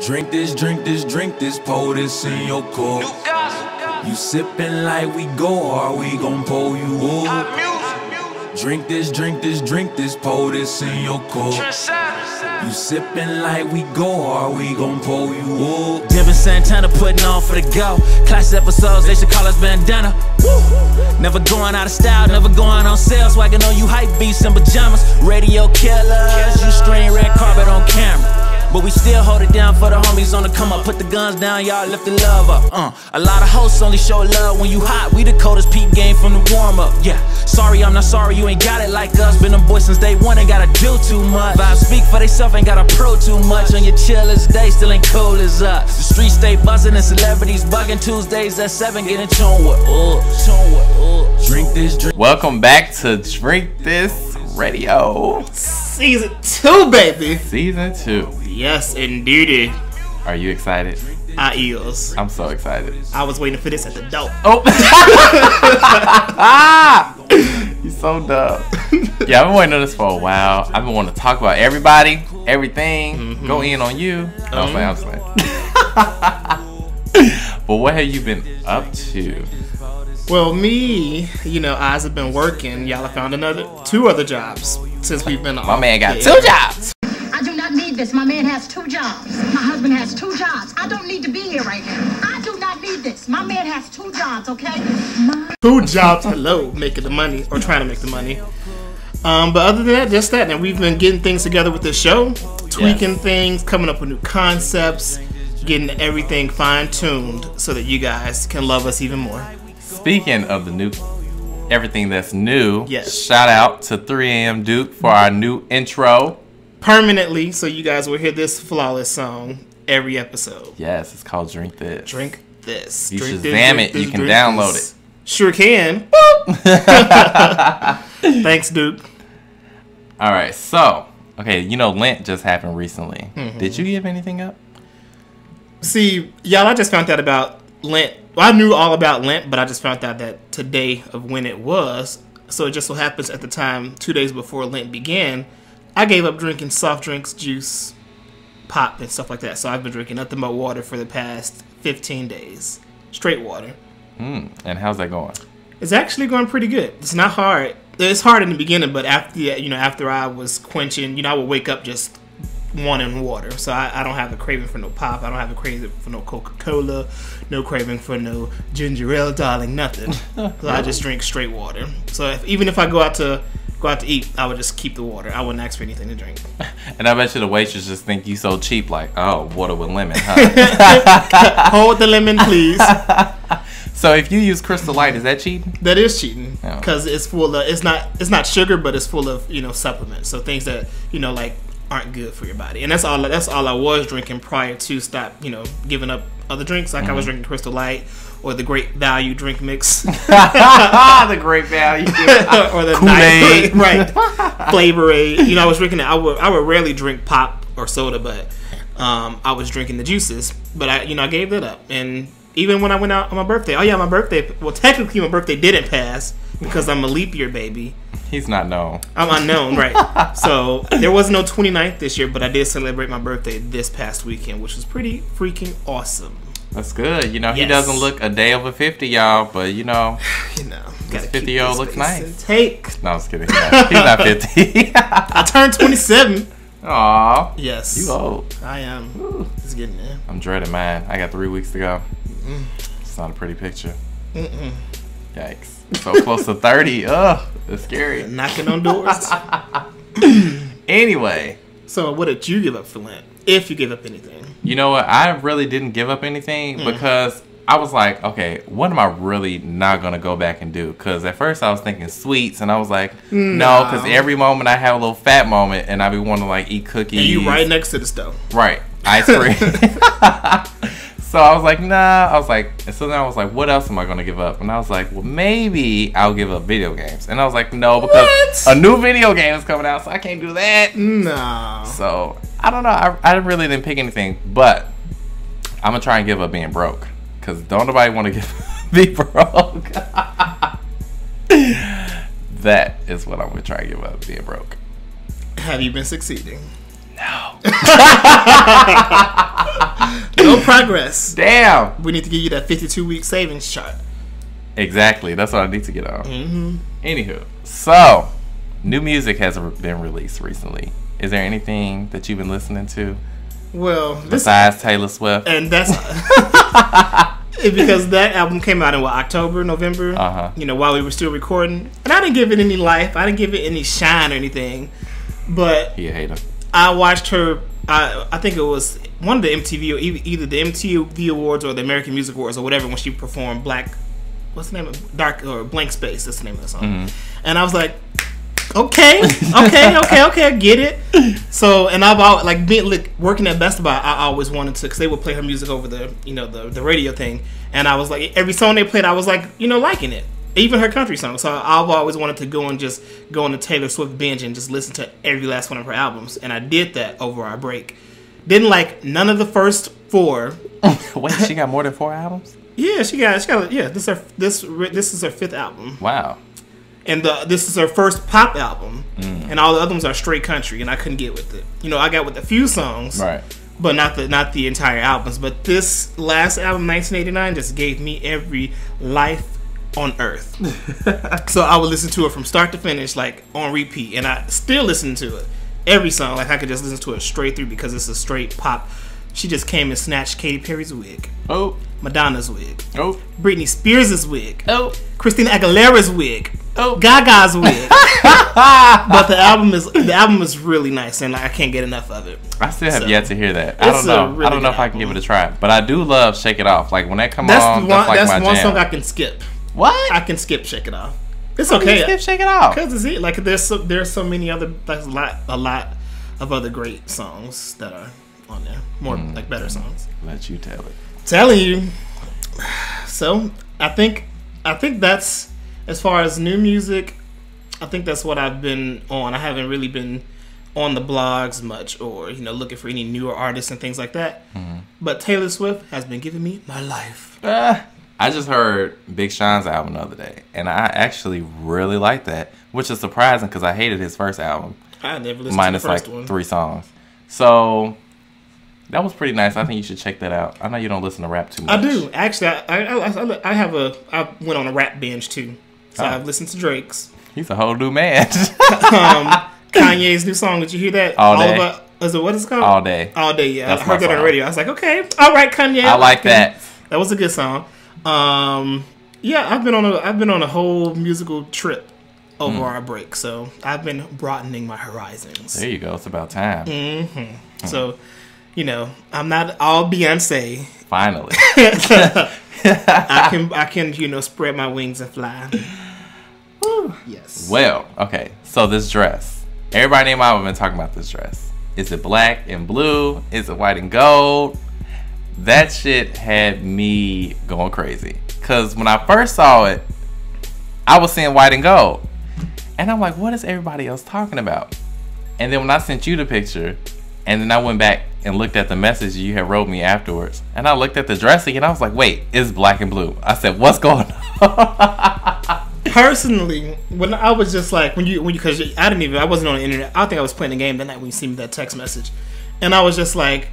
Drink this, pour this in your cup. You sippin' like we go hard, we gon' pour you up. Drink this, pour this in your cup. You sippin' like we go hard, we gon' pour you up. Dimp and Santana putting on for the go. Classic episodes, they should call us bandana. Woo. Never going out of style, never going on sale. Swaggin' on you hype beats in pajamas. Radio killers, you stream red carpet on camera. But we still hold it down for the homies on the come up. Put the guns down, y'all lift the love up. A lot of hosts only show love when you hot. We the coldest peep game from the warm up. Yeah, sorry, I'm not sorry, you ain't got it like us. Been them boys since day one, ain't gotta do too much. Vibes speak for theyself, ain't gotta pro too much. On your chillest day, still ain't cool as us. The streets stay buzzing and celebrities bugging. Tuesdays at 7, getting tuned with Drink this, drink. Welcome back to Drink This Radio. Season 2, baby. Season 2. Yes, indeed. Are you excited? I is. I'm so excited. I was waiting for this at the door. Oh. You're so dumb. Yeah, I've been waiting on this for a while. I've been wanting to talk about everybody, everything, go in on you. No, I'm saying. But what have you been up to? Well, me, Eyes have been working. Y'all have found two other jobs since we've been off. My man got 2 jobs. I do not need this. My man has 2 jobs. My husband has 2 jobs. I don't need to be here right now. I do not need this. My man has 2 jobs, okay? 2 jobs, hello, making the money, or trying to make the money. But other than that, just that. And we've been getting things together with the show, tweaking things, coming up with new concepts, getting everything fine-tuned so that you guys can love us even more. Speaking of the new, everything that's new, yes. Shout out to 3 AM Duke for our new intro. Permanently, so you guys will hear this flawless song every episode. Yes, it's called Drink This. Drink This. You should Shazam it. You can download it. Sure can. Thanks, Duke. All right, so, okay, Lent just happened recently. Did you give anything up? See, y'all, I just found out about Lent. Well, I knew all about Lent, but I just found out that today of when it was. So it just so happens at the time, 2 days before Lent began, I gave up drinking soft drinks, juice, pop, and stuff like that. So I've been drinking nothing but water for the past 15 days. Straight water. And how's that going? It's actually going pretty good. It's not hard. It's hard in the beginning, but after I was quenching, I would wake up just wanting water. So I don't have a craving for no pop. I don't have a craving for no Coca-Cola. No craving for no ginger ale, darling, nothing. So I just drink straight water. So even if I go out to eat, I would just keep the water. I wouldn't ask for anything to drink. And I bet you the waitress just think you so cheap, like, oh, water with lemon, huh? Hold the lemon, please. So if you use Crystal Light, is that cheating? That is cheating, because it's full of it's not sugar, but it's full of supplements. So things that like aren't good for your body. And that's all I was drinking prior to stop giving up other drinks. Like I was drinking Crystal Light or the Great Value drink mix. The Great Value. Or the Kool-Aid. Right. Flavor Aid. I was drinking that. I would rarely drink pop or soda, but I was drinking the juices. But I gave that up. And even when I went out on my birthday, my birthday, well, technically my birthday didn't pass because I'm a leap year baby. He's not known. I'm unknown, right. So there was no 29th this year, but I did celebrate my birthday this past weekend, which was pretty freaking awesome. That's good. He doesn't look a day over 50, y'all, but this 50-year-old looks nice. No, I'm just kidding. He's not 50. I turned 27. Aw. Yes. You old. I am. It's getting there. I'm dreading mine. I got 3 weeks to go. It's not a pretty picture. Yikes. So close to 30. Ugh, it's scary. Knocking on doors. Anyway. So what did you give up for Lent? If you gave up anything. You know what? I really didn't give up anything because I was like, okay, what am I really not going to go back and do? Because at first I was thinking sweets, and I was like, no, because every moment I have a little fat moment, and I be wanting to eat cookies. And you right next to the stove. Right. Ice cream. So I was like, nah. So then I was like, what else am I going to give up? And I was like, well, maybe I'll give up video games. And I was like, no, because a new video game is coming out, so I can't do that. No. So I don't know. I really didn't pick anything, but I'm going to try and give up being broke. Because don't nobody want to be broke. That is what I'm going to try and give up, being broke. Have you been succeeding? No. No progress. Damn. We need to give you that 52-week savings chart. Exactly. That's what I need to get on. Anywho, so new music has been released recently. Is there anything that you've been listening to? Well, besides Taylor Swift, and that's because that album came out in October, November. While we were still recording, and I didn't give it any life. I didn't give it any shine or anything. But he a hater. I watched her. I think it was one of the MTV, or either the MTV Awards or the American Music Awards or whatever, when she performed what's the name of Dark or Blank Space? That's the name of the song. And I was like, okay, I get it. So, and I've always, working at Best Buy, I always wanted to, because they would play her music over the the radio thing, and I was like, every song they played, I was like, liking it. Even her country songs. So I've always wanted to go on the Taylor Swift binge and just listen to every last one of her albums. And I did that over our break. Didn't like none of the first 4. Wait, she got more than 4 albums? Yeah, she got this is her 5th album. Wow. And this is her first pop album. And all the other ones are straight country, and I couldn't get with it. I got with a few songs. Right. But not the entire albums. But this last album, 1989, just gave me every life on earth. So I would listen to it from start to finish, on repeat, and I still listen to it. Every song, I could just listen to it straight through because it's a straight pop. She just came and snatched Katy Perry's wig. Oh. Madonna's wig. Oh. Britney Spears' wig. Oh. Christina Aguilera's wig. Oh. Gaga's wig. But the album is really nice, and I can't get enough of it. I still have yet to hear that. I don't know. Really I don't know if I can give it a try, but I do love "Shake It Off." When that comes on, that's my one jam. Song I can skip. What? I can skip "Shake It Off." It's okay. Skip "Shake It Off" because there's so many other a lot of other great songs that are on there. More better songs. Let you tell it. Telling you. So I think that's, as far as new music, I think that's what I've been on. I haven't really been on the blogs much, or looking for any newer artists and things like that. But Taylor Swift has been giving me my life. I just heard Big Sean's album the other day, and I actually really liked that, which is surprising because I hated his first album. I never listened to the first one. 3 songs. So that was pretty nice. I think you should check that out. I know you don't listen to rap too much. I do. Actually, I went on a rap binge too. So I've listened to Drake's. He's a whole new man. Kanye's new song. Did you hear that? All Day. What is it called? All Day. All Day, yeah. That's I heard that on the radio. I was like, okay, all right, Kanye. I like that. That was a good song. Yeah, I've been on a whole musical trip over our break, so I've been broadening my horizons. There you go. It's about time. So, I'm not all Beyonce. Finally. I can spread my wings and fly. Yes. Well, okay. So this dress. Everybody in my have been talking about this dress. Is it black and blue? Is it white and gold? That shit had me going crazy. Because when I first saw it, I was seeing white and gold. And I'm like, what is everybody else talking about? And then when I sent you the picture, and then I went back and looked at the message you had wrote me afterwards, and I looked at the dressing, and I was like, wait, it's black and blue. I said, what's going on? Personally, when I was just like, because I wasn't on the internet. I think I was playing the game that night when you sent me that text message. And I was just like,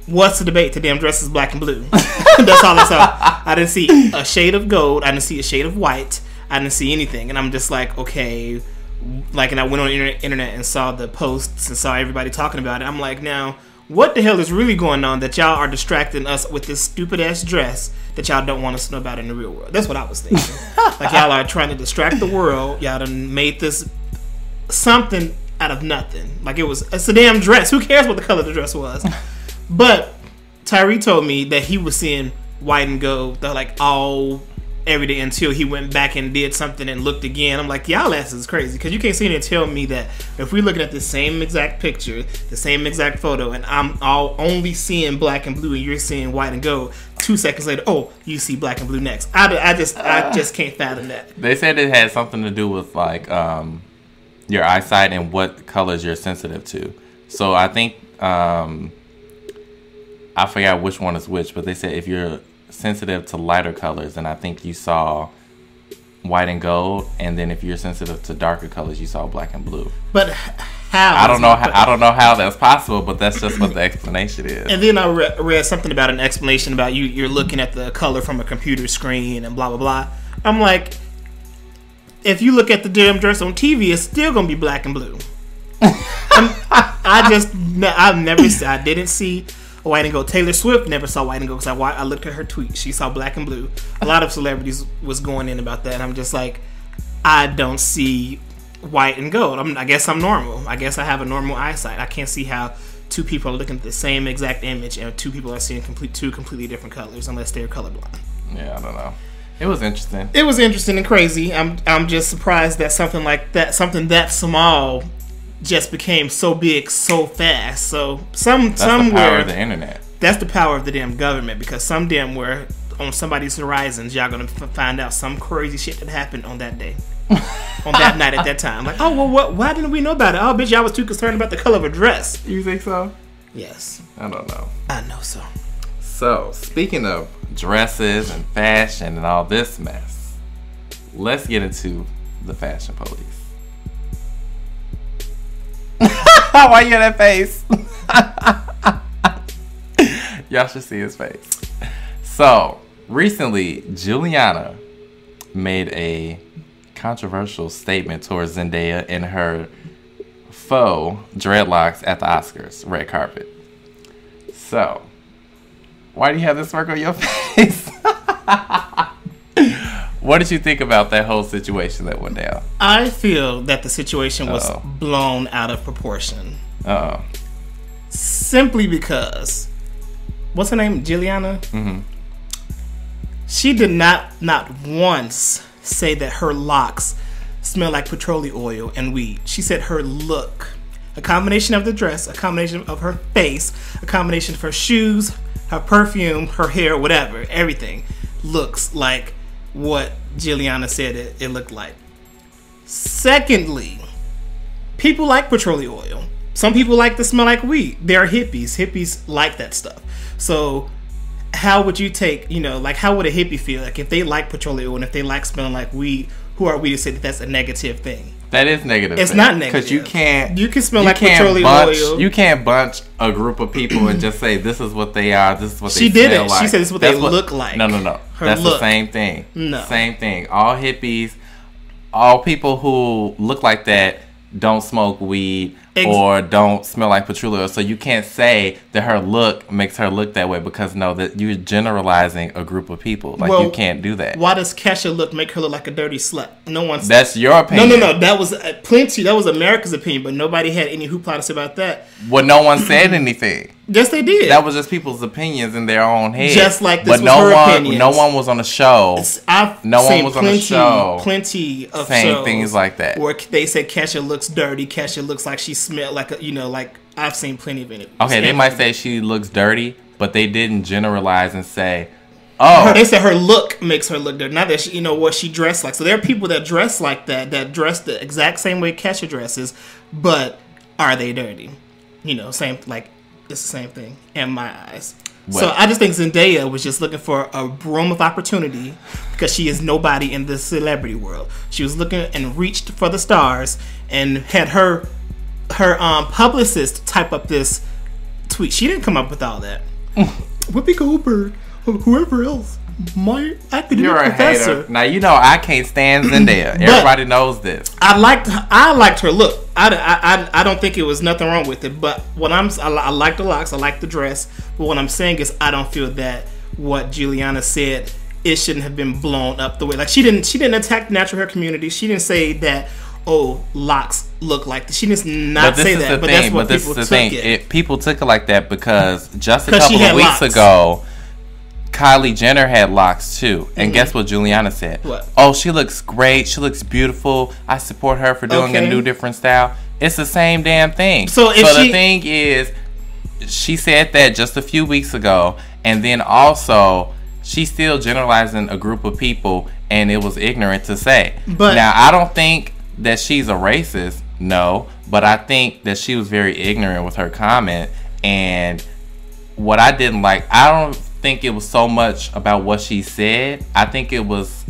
what's the debate? The damn dress is black and blue. That's all I saw. I didn't see a shade of gold. I didn't see a shade of white. I didn't see anything. And I'm just like, okay. And I went on the internet and saw the posts and saw everybody talking about it. I'm like, now, what the hell is really going on that y'all are distracting us with this stupid ass dress that y'all don't want us to know about in the real world? That's what I was thinking. Like, y'all are trying to distract the world. Y'all done made this something out of nothing. Like, it's a damn dress. Who cares what the color of the dress was? But Tyree told me that he was seeing white and gold, all every day, until he went back and did something and looked again. I'm like, y'all asses is crazy, because you can't sit here and tell me that if we're looking at the same exact picture, the same exact photo, and I'm only seeing black and blue and you're seeing white and gold, 2 seconds later, oh, you see black and blue next. I just can't fathom that. They said it had something to do with your eyesight and what colors you're sensitive to. So I think I forgot which one is which, but they said if you're sensitive to lighter colors, then I think you saw white and gold, and then if you're sensitive to darker colors, you saw black and blue. But how. I don't know how that's possible, but that's just what the explanation is. And then I read something about an explanation about you're looking at the color from a computer screen and blah blah blah. I'm like, if you look at the damn dress on TV, it's still gonna be black and blue. I didn't see White and Gold. Taylor Swift never saw White and Gold because I looked at her tweet. She saw black and blue. A lot of celebrities was going in about that. And I'm just like, I don't see white and gold. I guess I'm normal. I guess I have a normal eyesight. I can't see how two people are looking at the same exact image and two people are seeing two completely different colors unless they're colorblind. Yeah, I don't know. It was interesting. It was interesting and crazy. I'm just surprised that something like that, something that small, just became so big so fast. So that's somewhere, the power of the internet. That's the power of the damn government, because somewhere on somebody's horizons, y'all gonna find out some crazy shit that happened on that day, on that night at that time. Like, oh well, why didn't we know about it? Oh, bitch, y'all was too concerned about the color of a dress. You think so? Yes. I don't know. I know so. So, speaking of dresses and fashion and all this mess, let's get into the fashion police. Why you in that face? Y'all should see his face. So, recently, Juliana made a controversial statement towards Zendaya and her faux dreadlocks at the Oscars red carpet. So, why do you have this smirk on your face? What did you think about that whole situation that went down? I feel that the situation was blown out of proportion. Simply because, what's her name? Juliana? Mm-hmm. She did not once say that her locks smell like petroleum oil and weed. She said her look, a combination of the dress, a combination of her face, a combination of her shoes, her perfume, her hair, whatever, everything looks like what Juliana said it looked like. Secondly, people like petroleum oil. Some people like to smell like weed. They are hippies. Hippies like that stuff. So how would you take, like, how would a hippie feel? Like, if they like petroleum oil and if they like smelling like weed, who are we to say that that's a negative thing? That is negative. It's not negative. Because you can smell like petroleum oil. You can't bunch a group of people and just say, this is what they are, this is what they smell like. She said this is what they look like. No. That's the same thing. No. Same thing. All hippies, all people who look like that don't smoke weed or don't smell like petroleum oil. So you can't say that her look makes her look that way, because that you're generalizing a group of people. Like, you can't do that. Why does Kesha look make her look like a dirty slut? No one's. That's your opinion. No. That was plenty. That was America's opinion, but nobody had any hoopla to say about that. Well, no one said anything. Yes, they did. That was just people's opinions in their own head. Just like this was her opinions. No one was on the show. Plenty of saying shows things like that, where they said Kesha looks dirty. Kesha looks like she smelled like like I've seen plenty of it. Okay, they might say she looks dirty, but they didn't generalize and say, oh. They said her look makes her look dirty. Not that she, what she dressed like. So there are people that dress like that dress the exact same way Kesha dresses, but are they dirty? Same, like, it's the same thing in my eyes. Well, so I just think Zendaya was just looking for a room of opportunity, because she is nobody in the celebrity world. She was looking and reached for the stars and had her publicist type up this tweet. She didn't come up with all that. Whoopi Goldberg, whoever else, my academic professor. Hater. Now I can't stand Zendaya. Everybody knows this. I liked her look. I don't think it was nothing wrong with it. But I like the locks. I like the dress. But what I'm saying is, I don't feel that what Juliana said, it shouldn't have been blown up the way. Like, she didn't attack the natural hair community. She didn't say that, locks look like this. She did not say that. But that's what people took it. People took it like that because just a couple of weeks ago, Kylie Jenner had locks too. And guess what Juliana said? What? Oh, she looks great. She looks beautiful. I support her for doing a new different style. It's the same damn thing. So the thing is, she said that just a few weeks ago, and then also she's still generalizing a group of people, and it was ignorant to say. But now, I don't think that she's a racist, no, but I think that she was very ignorant with her comment. And what I didn't like, I don't think it was so much about what she said. I think it was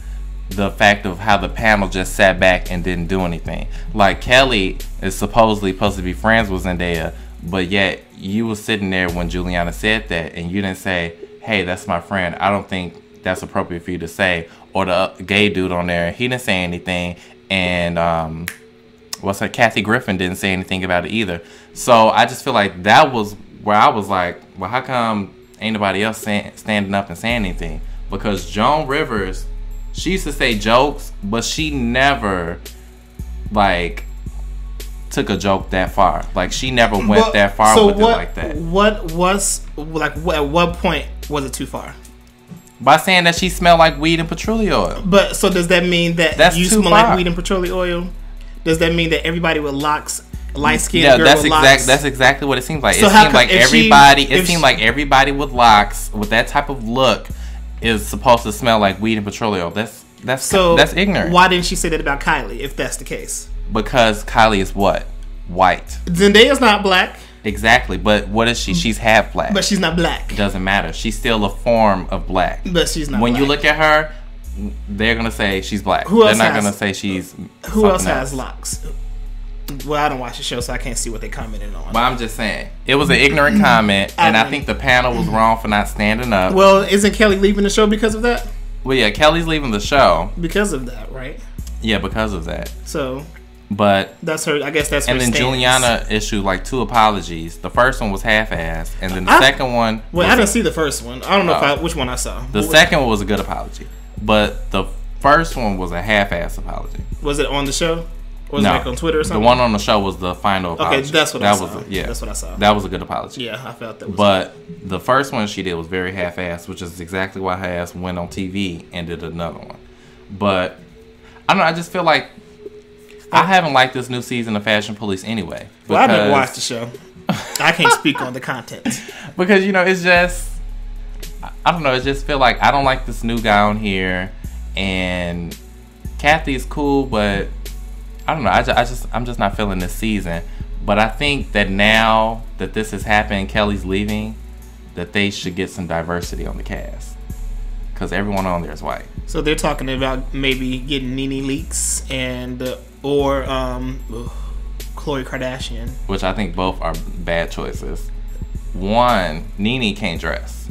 the fact of how the panel just sat back and didn't do anything. Like, Kelly is supposed to be friends with Zendaya, but yet you were sitting there when Juliana said that, and you didn't say, hey, that's my friend. I don't think that's appropriate for you to say. Or the gay dude on there, he didn't say anything. And Kathy Griffin didn't say anything about it either. So I just feel like that was where I was like, well, how come ain't nobody else standing up and saying anything? Because Joan Rivers, she used to say jokes, but she never, like, took a joke that far. Like, she never went that far with it like that. What was, like, at what point was it too far? By saying that she smelled like weed and patchouli oil. But, so does that mean that you smell like weed and patchouli oil? Does that mean that everybody with locks, light-skinned girl with locks? That's exactly what it seems like. So it seemed like everybody with locks, with that type of look, is supposed to smell like weed and patchouli oil. That's ignorant. Why didn't she say that about Kylie, if that's the case? Because Kylie is what? White. Zendaya's not black. Exactly, but what is she? She's half black. But she's not black. It doesn't matter. She's still a form of black. But she's not when black. you look at her, they're going to say she's black. They're not going to say she's Who else has locks? Well, I don't watch the show, so I can't see what they commented on. But I'm just saying, it was an ignorant comment, and I think the panel was wrong for not standing up. Well, isn't Kelly leaving the show because of that? Well, yeah, Kelly's leaving the show. Because of that, right? Yeah, because of that. So... But that's her. I guess that's her. And then stance. Juliana issued like 2 apologies. The first one was half-assed, and then the second one. Well, I didn't see the first one. I don't know which one I saw. The second one was a good apology, but the first one was a half-assed apology. Was it on the show? Or was it like on Twitter or something? The one on the show was the final apology. Okay, that's what I saw. That's what I saw. That was a good apology. Yeah, I felt that was. But the first one she did was very half-assed, which is exactly why her ass went on TV and did another one. But I don't know. I just feel like. I haven't liked this new season of Fashion Police anyway. Well, I never watched the show. I can't speak on the content. Because, it's just... I don't know. It just feel like I don't like this new guy on here. And Kathy's cool, but... I don't know. I'm just not feeling this season. But I think that now that this has happened, Kelly's leaving, that they should get some diversity on the cast. Because everyone on there is white. So they're talking about maybe getting Nene Leakes and... or Khloe Kardashian. Which I think both are bad choices. One, Nene can't dress.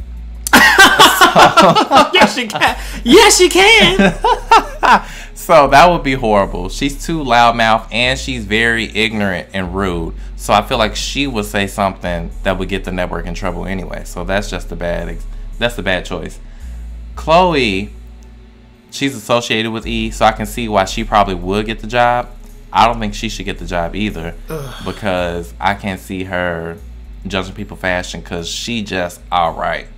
Yes, she can. Yes, she can. So that would be horrible. She's too loudmouth and she's very ignorant and rude. So I feel like she would say something that would get the network in trouble anyway. So that's just that's the bad choice. Khloe, she's associated with E, so I can see why she probably would get the job. I don't think she should get the job either. Because I can't see her judging people fashion because she just alright.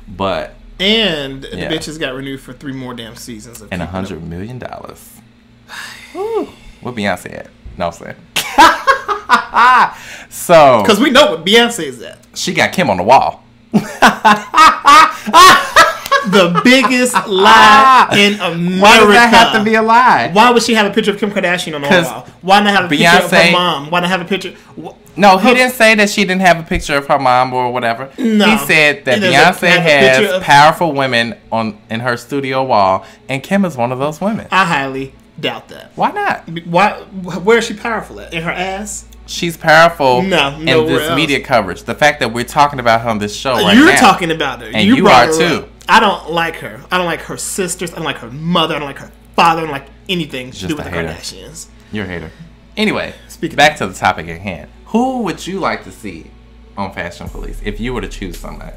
But the bitches got renewed for 3 more damn seasons of and $100 million. What Beyonce at? No, I'm saying. So because we know what Beyonce is at. She got Kim on the wall. The biggest lie in America. Why does that have to be a lie? Why would she have a picture of Kim Kardashian on the wall? Why not have a picture of her mom? Why not have a picture? No, he didn't say that she didn't have a picture of her mom or whatever. No. He said that Beyonce has powerful women in her studio wall, and Kim is one of those women. I highly doubt that. Why not? Where is she powerful at? In her ass? She's powerful in this else. media coverage. The fact that we're talking about her on this show right now. You're talking about her. And you are too. I don't like her. I don't like her sisters. I don't like her mother. I don't like her father. I don't like anything to do with the Kardashians. You're a hater. Anyway, back to the topic at hand. Who would you like to see on Fashion Police if you were to choose somebody?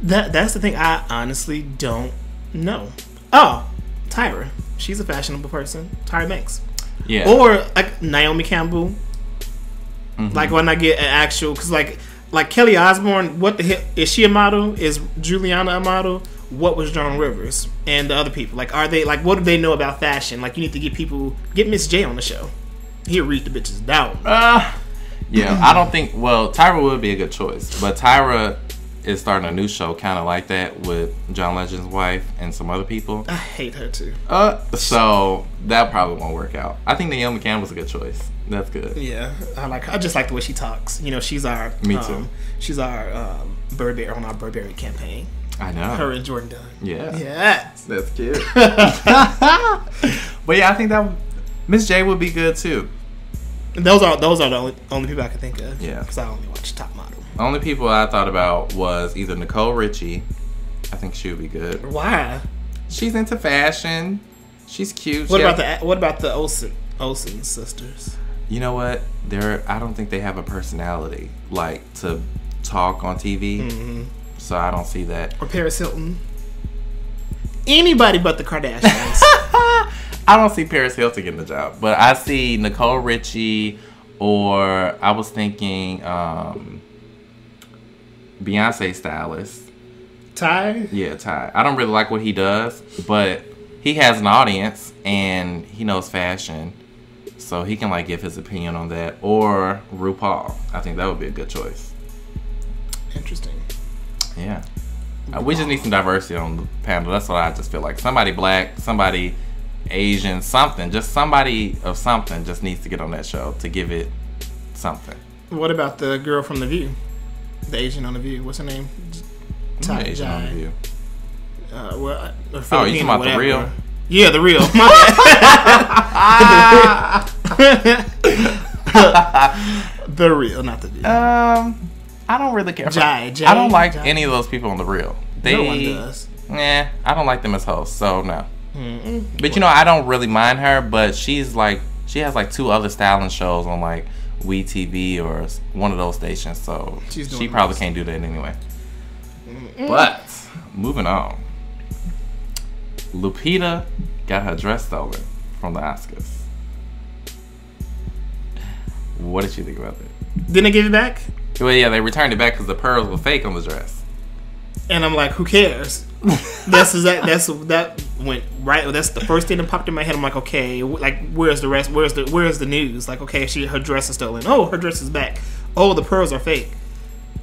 That's the thing. I honestly don't know. Oh, Tyra. She's a fashionable person. Tyra Banks. Yeah. Or like Naomi Campbell. Mm-hmm. Like when I get an actual, because like Kelly Osborne, what the hell is she a model? Is Juliana a model? What was Joan Rivers and the other people? Like, are they like, what do they know about fashion? Like, you need to get Miss J on the show. He'll read the bitches down. Yeah, I don't think. Well, Tyra would be a good choice, but Tyra is starting a new show, kind of like that, with John Legend's wife and some other people. I hate her too. So that probably won't work out. I think Naomi Campbell's a good choice. That's good. Yeah, I just like the way she talks. You know, she's our Me too. She's our Burberry on our Burberry campaign. I know. Her and Jordan Dunn. Yeah. Yes. That's cute. But yeah, I think that Miss J would be good too. Those are the only people I can think of. Yeah. Because I only watch Top Model. The only people I thought about was either Nicole Richie. I think she would be good. Why? She's into fashion. She's cute. What about the Olsen sisters? You know what? I don't think they have a personality like to talk on TV. Mm-hmm. So I don't see that. Or Paris Hilton. Anybody but the Kardashians. I don't see Paris Hilton getting the job, but I see Nicole Richie, or I was thinking Beyonce stylist. Ty? Yeah, Ty. I don't really like what he does, but he has an audience and he knows fashion, so he can like give his opinion on that. Or RuPaul. I think that would be a good choice. Interesting. Yeah. We just need some diversity on the panel. That's what I just feel like. Somebody black, somebody Asian, something. Just somebody of something just needs to get on that show to give it something. What about the girl from The View? The Asian on The View. What's her name? Asian on The View. You talking about The Real? Yeah, The Real. My bad. The Real, not The View. I don't really care. I don't like any of those people on The Real. No one does. I don't like them as hosts, so no. Mm-mm. But I don't really mind her, but she has like 2 other styling shows on like WeTV or one of those stations, so she probably can't do that anyway. Mm-mm. But moving on, Lupita got her dress stolen from the Oscars. What did you think about that? Didn't they give it back? Well, yeah, they returned it back because the pearls were fake on the dress. And I'm like, who cares? That's the first thing that popped in my head. I'm like, okay, like where's the rest? Where's the news? Like, okay, her dress is stolen. Oh, her dress is back. Oh, the pearls are fake.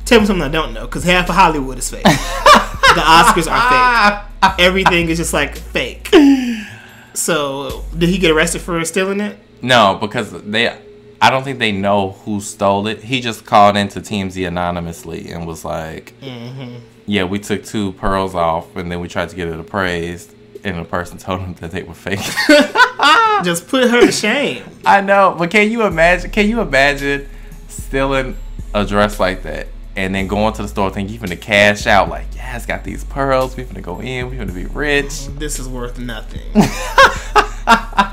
Tell me something I don't know, because half of Hollywood is fake. The Oscars are fake. Everything is just like fake. So, did he get arrested for stealing it? No, because I don't think they know who stole it. He just called into TMZ anonymously and was like, yeah, we took 2 pearls off and then we tried to get it appraised, and the person told him that they were fake. Just put her to shame. I know, but can you imagine stealing a dress like that and then going to the store thinking you're going to cash out, like, yeah, it's got these pearls, we're going to go in, we're going to be rich. This is worth nothing.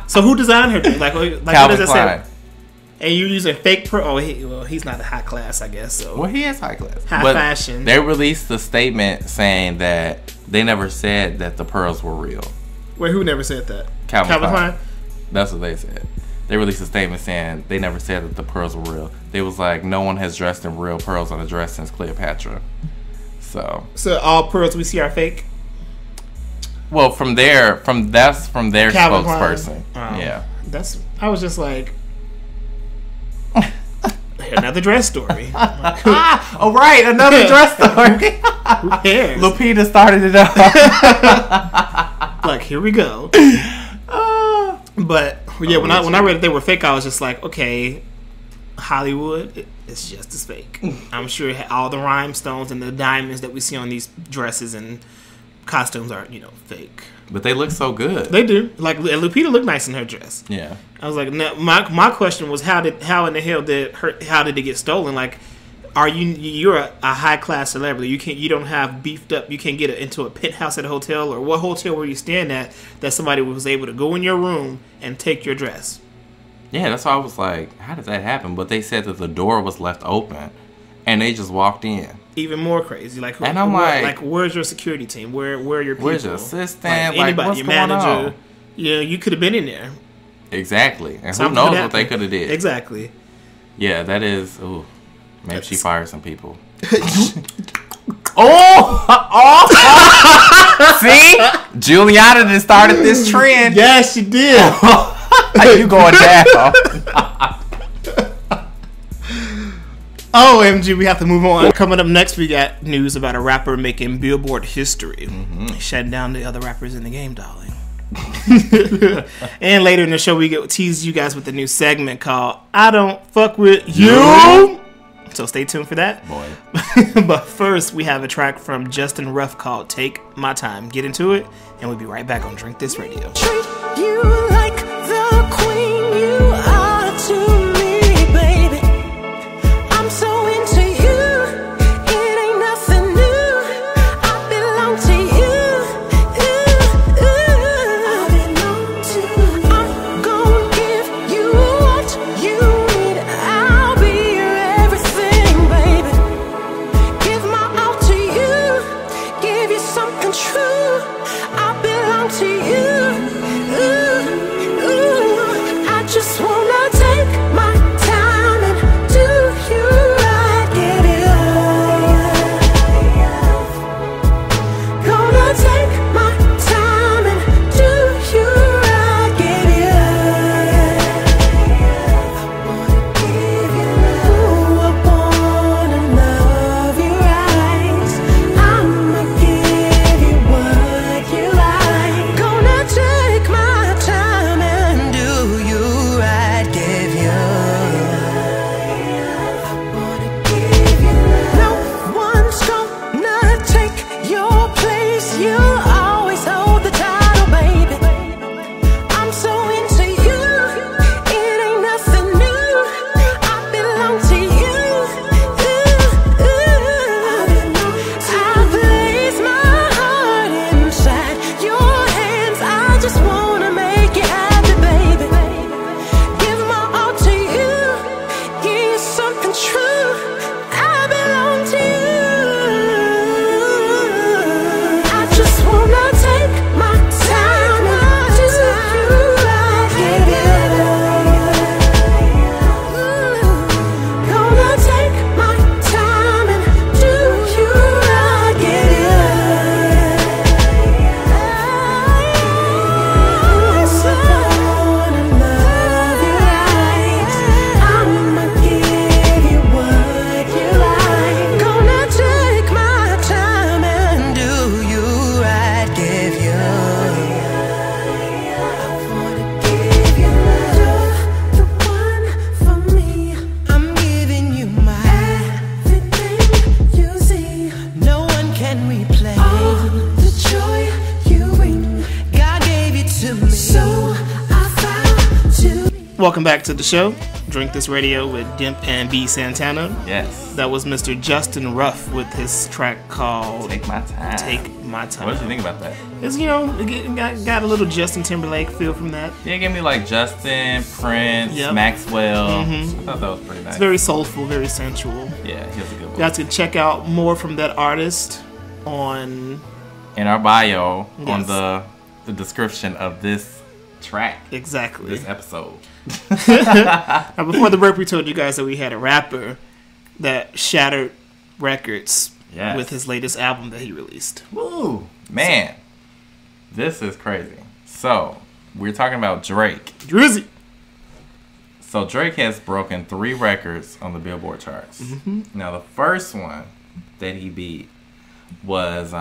So who designed her? Like Calvin what does it Klein. say? And you're using fake pearl. Oh, he's not high class, I guess. So. Well, he is high class. High fashion. They released a statement saying that they never said that the pearls were real. Wait, who never said that? Calvin Klein. That's what they said. They released a statement saying they never said that the pearls were real. They was like, no one has dressed in real pearls on a dress since Cleopatra. So all pearls we see are fake? Well, from their spokesperson. Yeah. I was just like, another dress story. Oh, right, another dress story. Who cares? Lupita started it up. Like, here we go. But yeah, when I read that they were fake, I was just like, okay, Hollywood, it's just as fake. I'm sure all the rhinestones and the diamonds that we see on these dresses and costumes are, fake. But they look so good. They do. Like, Lupita looked nice in her dress. Yeah. I was like, no, my question was how in the hell did it get stolen? Like, you're a high class celebrity. You don't have beefed up. You can't get into a penthouse at a hotel, or what hotel were you staying at that somebody was able to go in your room and take your dress? Yeah, that's why I was like, how did that happen? But they said that the door was left open, and they just walked in. Even more crazy. Like, and I'm like, where's your security team? Where are your people? Where's your assistant? Like anybody, what's your going manager? on? Yeah, you could have been in there. Exactly. And Something who knows what they could have did. Exactly. Yeah, that is. Ooh, maybe she fired some people. Oh! See, Juliana just started this trend. Yes, she did. You going down? OMG, we have to move on. Coming up next, we got news about a rapper making Billboard history. Shutting down the other rappers in the game, darling. And later in the show, we tease you guys with a new segment called I Don't Fuck With You. So stay tuned for that. Boy. But first, we have a track from Justin Ruff called Take My Time. Get into it, and we'll be right back on Drink This Radio. Treat you like the queen you are to me, baby. I'm so into you. It ain't nothing new. I belong to you. I belong to you. I'm gonna give you what you need. I'll be your everything, baby. Give my all to you. Give you something true. I belong to you. I just wanna take my time and do you right. Give it up. Gonna take my time and do you right. Give it up. I wanna love you right. I'ma give you what you like. Gonna take my time and do you right. Give you. No one's gonna take your place. You'll always hold the title, baby. I'm so into you. It ain't nothing new. I belong to you. I place my heart inside your hands. I just wanna make you happy, baby. Give my all to you. Give you something true. I belong to you. I just wanna take my time and do you right. Give it up. Gonna take my time and do you right. Give it up. I wanna love you right. I'ma give you what you like. Gonna take my time and do you right. Give you. I wanna give you love. You're the one for me. I'm giving you my everything. You see, no one can replay all the joy you bring. God gave it to me, so I found you. Welcome back to the show, Drink This Radio with Dimp and B Santana. Yes. That was Mr. Justin Ruff with his track called Take my time. Take My Time. What did you think about that? It's, it got a little Justin Timberlake feel from that. Yeah, it gave me like Justin, Prince, Yep. Maxwell. I thought that was pretty nice. It's very soulful, very sensual. Yeah, he was a good You one. guys can check out more from that artist on In our bio on Yes. the description of this track, exactly. this episode. Now, before the break, we told you guys that we had a rapper that shattered records Yes. with his latest album that he released. Woo! Man, this is crazy. So, we're talking about Drake. Drizzy. So, Drake has broken 3 records on the Billboard charts. Now, the first one that he beat was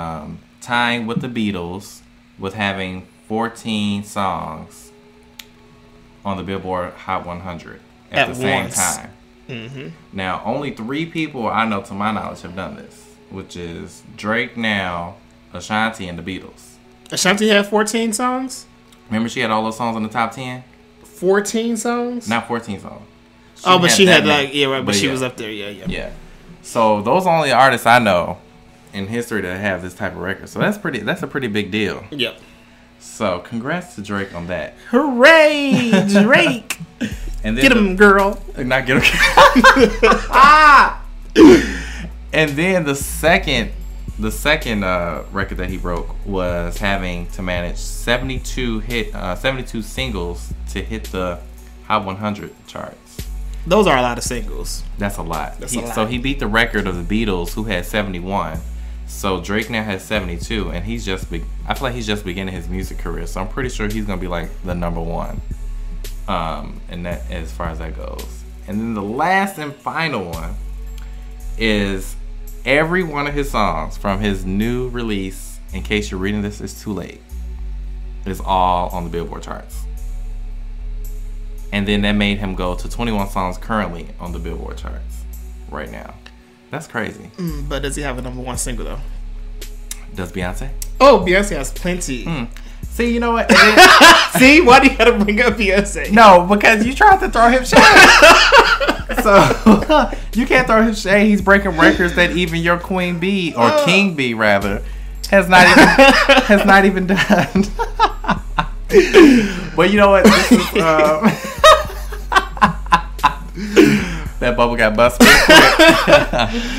tying with the Beatles with having 14 songs on the Billboard Hot 100 at the same once. time. Now, only 3 people I know to my knowledge have done this, which is Drake now, Ashanti, and the Beatles. Ashanti had 14 songs? Remember she had all those songs in the top 10? 14 songs? Not 14 songs. But she had that many. like, yeah, right, but she yeah. was up there, yeah. Yeah. So those are only artists I know in history that have this type of record. So that's a pretty big deal. Yep. So congrats to Drake on that. Hooray, Drake! And then Get him, girl. Not get him. And then the second record that he broke was having to manage 72 singles to hit the Hot 100 charts. Those are a lot of singles. That's a lot. That's a lot. So he beat the record of the Beatles, who had 71. So Drake now has 72, and I feel like he's just beginning his music career. So I'm pretty sure he's gonna be like the number one, and that as far as that goes. And then the last and final one is every one of his songs from his new release. In case you're reading this, it's too late. Is all on the Billboard charts. And then that made him go to 21 songs currently on the Billboard charts right now. That's crazy. But does he have a number one single though? Does Beyonce? Oh, Beyonce has plenty. See, you know what? See, why do you gotta bring up Beyonce? No, because you tried to throw him shade. So you can't throw him shade. He's breaking records that even your Queen B or King B rather has not even done. But you know what? This is that bubble got busted quick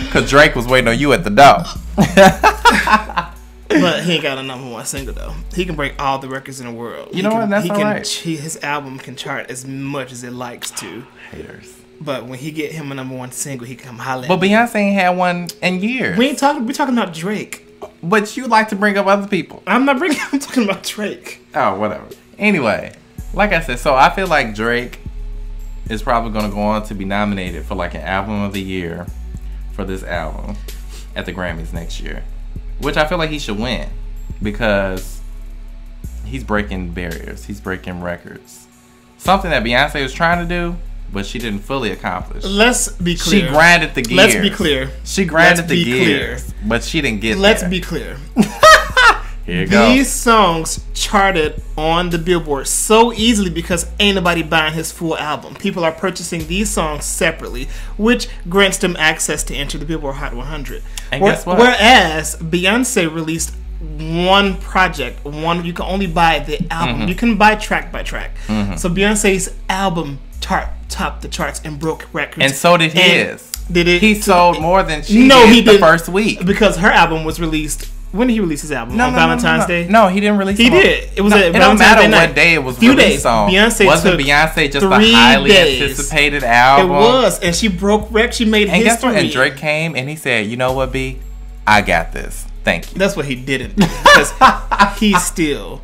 because Drake was waiting on you at the door. But he ain't got a number one single though. He can break all the records in the world. You know what? That's all right. His album can chart as much as it likes to. Haters. But when he get him a number one single, he can come holler. But Beyonce ain't had one in years. We're talking about Drake. But you like to bring up other people. I'm talking about Drake. Oh, whatever. Anyway, like I said, so I feel like Drake is probably going to go on to be nominated for like an album of the year for this album at the Grammys next year. Which I feel like he should win because he's breaking barriers. He's breaking records. Something that Beyonce was trying to do, but she didn't fully accomplish. Let's be clear. She grinded the gears. Let's be clear. She grinded the gears, but she didn't get Let's there. be clear. Here you go. These songs charted on the Billboard so easily because ain't nobody buying his full album. People are purchasing these songs separately, which grants them access to enter the Billboard Hot 100. And guess what? Whereas Beyonce released one project, you can only buy the album. You can buy track by track. So Beyonce's album topped the charts and broke records. And so did his. Did it? He sold more than she did the first week. Because her album was released. When did he release his album? On Valentine's Day? No, he didn't release it. He did. It was it don't matter what day it was released on. Wasn't Beyonce just a highly anticipated album? It was. And she broke records. She made history. Guess what? And Drake came and he said, you know what, B? I got this. Thank you. That's what he didn't do. Because he's still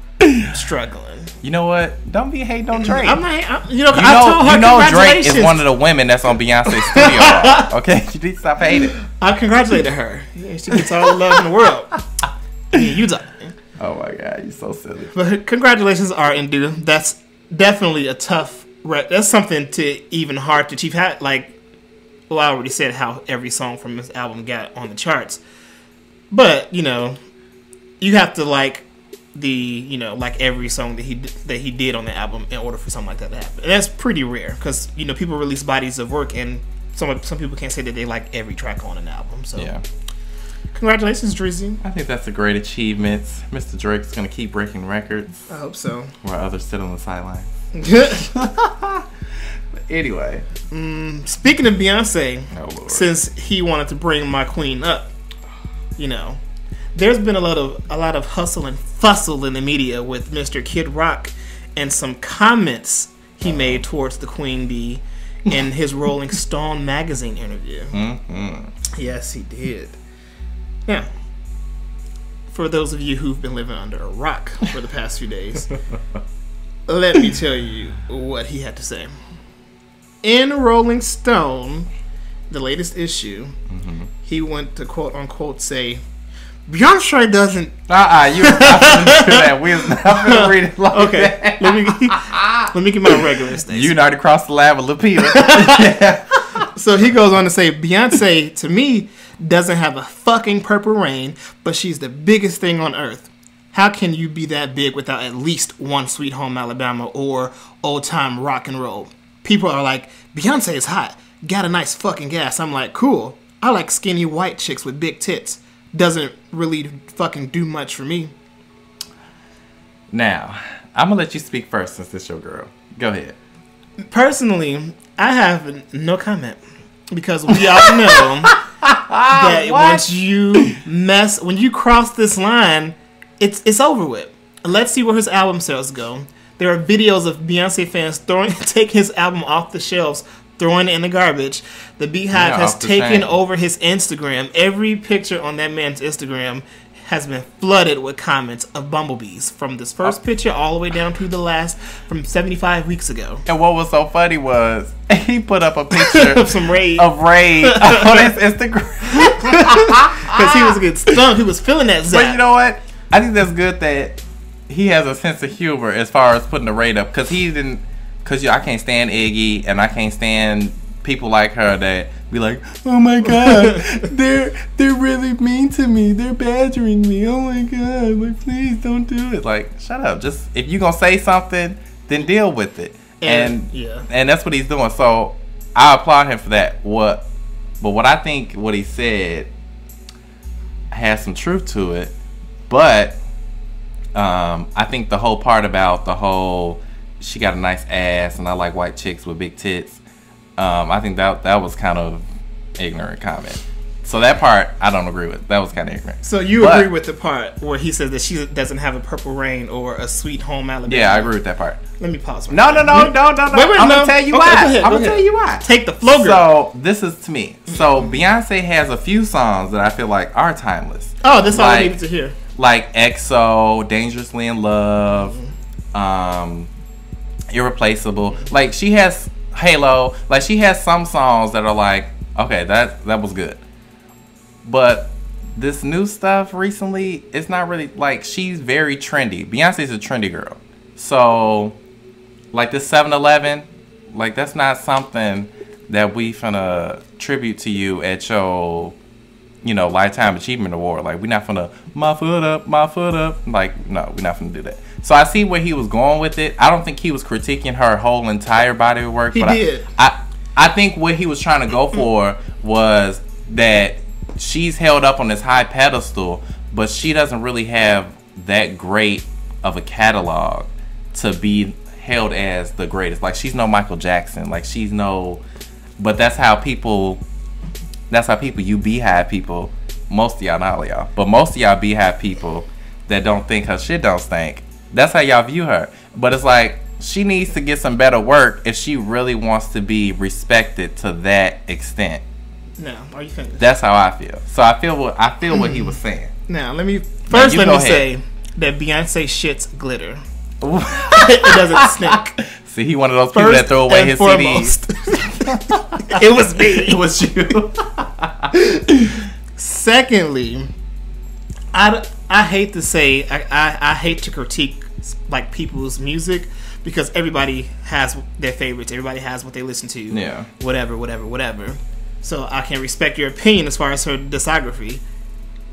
struggling. You know what? Don't be hating on Drake. I told her Drake is one of the women that's on Beyonce's studio album. Okay? You need to stop hating. I congratulated her. She gets all the love in the world. You talking. Oh my God, you're so silly. But congratulations are in due. That's definitely a tough that's something to even hard to achieve. I already said how every song from this album got on the charts. But, you have to like every song that he did on the album in order for something like that to happen. And that's pretty rare because, people release bodies of work and some people can't say that they like every track on an album. So yeah. Congratulations, Drizzy. I think that's a great achievement. Mr. Drake's going to keep breaking records. I hope so. While others sit on the sidelines. Anyway. Speaking of Beyonce, since he wanted to bring my queen up, there's been a lot of hustle and fussle in the media with Mr. Kid Rock and some comments he made towards the Queen Bee in his Rolling Stone magazine interview. Yes, he did. Now, for those of you who've been living under a rock for the past few days, let me tell you what he had to say. In Rolling Stone, the latest issue, he went to quote unquote say, Beyonce doesn't. You was not going to do that. We was not going to read it like okay, that. let me get my regular statement. You already crossed the line with Lupita. So he goes on to say, Beyonce, to me, doesn't have a fucking Purple Rain, but she's the biggest thing on earth. How can you be that big without at least one Sweet Home Alabama or Old Time Rock and Roll? People are like, Beyonce is hot. Got a nice fucking gas. I'm like, cool. I like skinny white chicks with big tits. Doesn't really fucking do much for me. Now, I'm going to let you speak first since it's your girl. Go ahead. Personally, I have no comment. Because we all know that when you cross this line, it's over with. Let's see where his album sales go. There are videos of Beyonce fans taking his album off the shelves, throwing it in the garbage. The Beehive has taken over his Instagram. Every picture on that man's Instagram has been flooded with comments of bumblebees from this first picture all the way down to the last from 75 weeks ago. And what was so funny was he put up a picture of some raid on his Instagram because he was getting stung. He was feeling that zap. But you know what? I think that's good that he has a sense of humor as far as putting the raid up because I can't stand Iggy and I can't stand people like her that be like, oh my god, they're really mean to me. They're badgering me. Oh my god, like please don't do it. Like shut up. Just if you gonna say something, then deal with it. And that's what he's doing. So I applaud him for that. But what I think what he said has some truth to it. But I think the whole part about the whole she got a nice ass and I like white chicks with big tits. I think that was kind of ignorant comment. So that part I don't agree with. That was kind of ignorant. So you agree with the part where he says that she doesn't have a Purple Rain or a Sweet Home Alabama? Yeah, I agree with that part. Let me pause. No. Wait, I'm gonna tell you why. I'm gonna tell you why. Take the flow, girl. So this is to me. So Beyonce has a few songs that I feel like are timeless. Oh, that's all I needed to hear. Like EXO, Dangerously in Love, Irreplaceable. Like she has Halo. Like she has some songs that are like, okay, that was good. But this new stuff recently, it's not really like she's very trendy. Beyonce's a trendy girl. So like this 7-Eleven, like that's not something that we finna tribute to you at your, Lifetime Achievement Award. Like we're not finna my foot up. Like no, we're not finna do that. So I see where he was going with it. I don't think he was critiquing her whole entire body of work. He did. I think what he was trying to go for was that she's held up on this high pedestal, but she doesn't really have that great of a catalog to be held as the greatest. Like she's no Michael Jackson. Like she's no, but that's how people, you Beehive people, most of y'all, not all y'all, but most of y'all Beehive people that don't think her shit don't stink. That's how y'all view her. But it's like, she needs to get some better work if she really wants to be respected to that extent. Now, are you finished? That's how I feel. So I feel what he was saying. Now, let me say that Beyonce shits glitter. It doesn't stink. See, he one of those people that throw away his CDs. It was me. It was you. Secondly, I hate to say I hate to critique like people's music because everybody has their favorites. Everybody has what they listen to. Yeah. Whatever. So I can respect your opinion as far as her discography.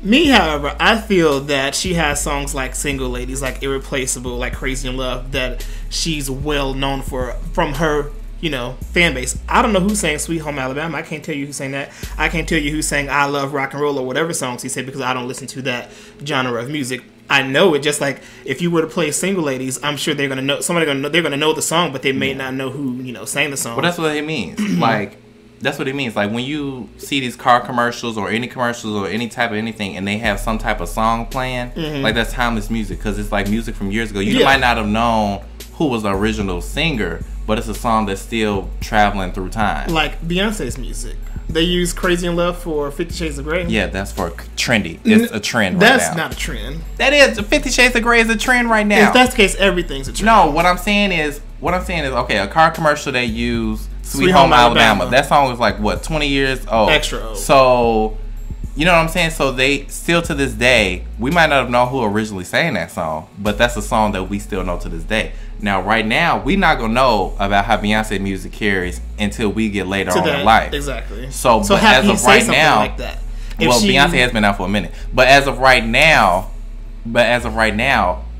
Me, however, I feel that she has songs like Single Ladies, like Irreplaceable, like Crazy in Love, that she's well known for from her, fan base. I don't know who sang Sweet Home Alabama. I can't tell you who sang that. I can't tell you who sang I Love Rock and Roll or whatever songs he said because I don't listen to that genre of music. I know it just like if you were to play Single Ladies, I'm sure they're gonna know they're gonna know the song, but they may not know who sang the song. Well, that's what it means. Like. That's what it means. Like when you see these car commercials or any commercials or any type of anything and they have some type of song playing, like that's timeless music because it's like music from years ago. You might not have known who was the original singer, but it's a song that's still traveling through time. Like Beyonce's music. They use Crazy in Love for 50 Shades of Grey. Yeah, that's for trendy. It's a trend right now. That's not a trend. That is. 50 Shades of Grey is a trend right now. If that's the case, everything's a trend. No, what I'm saying is, okay, a car commercial they use Sweet Home Alabama. That song was like, what, 20 years old? Extra old. So, you know what I'm saying? So they, still to this day, we might not have known who originally sang that song, but that's a song that we still know to this day. Now, right now, we're not going to know about how Beyonce music carries until we get later on in life. Exactly. So but as of right now, like that? Beyonce has been out for a minute. But as of right now,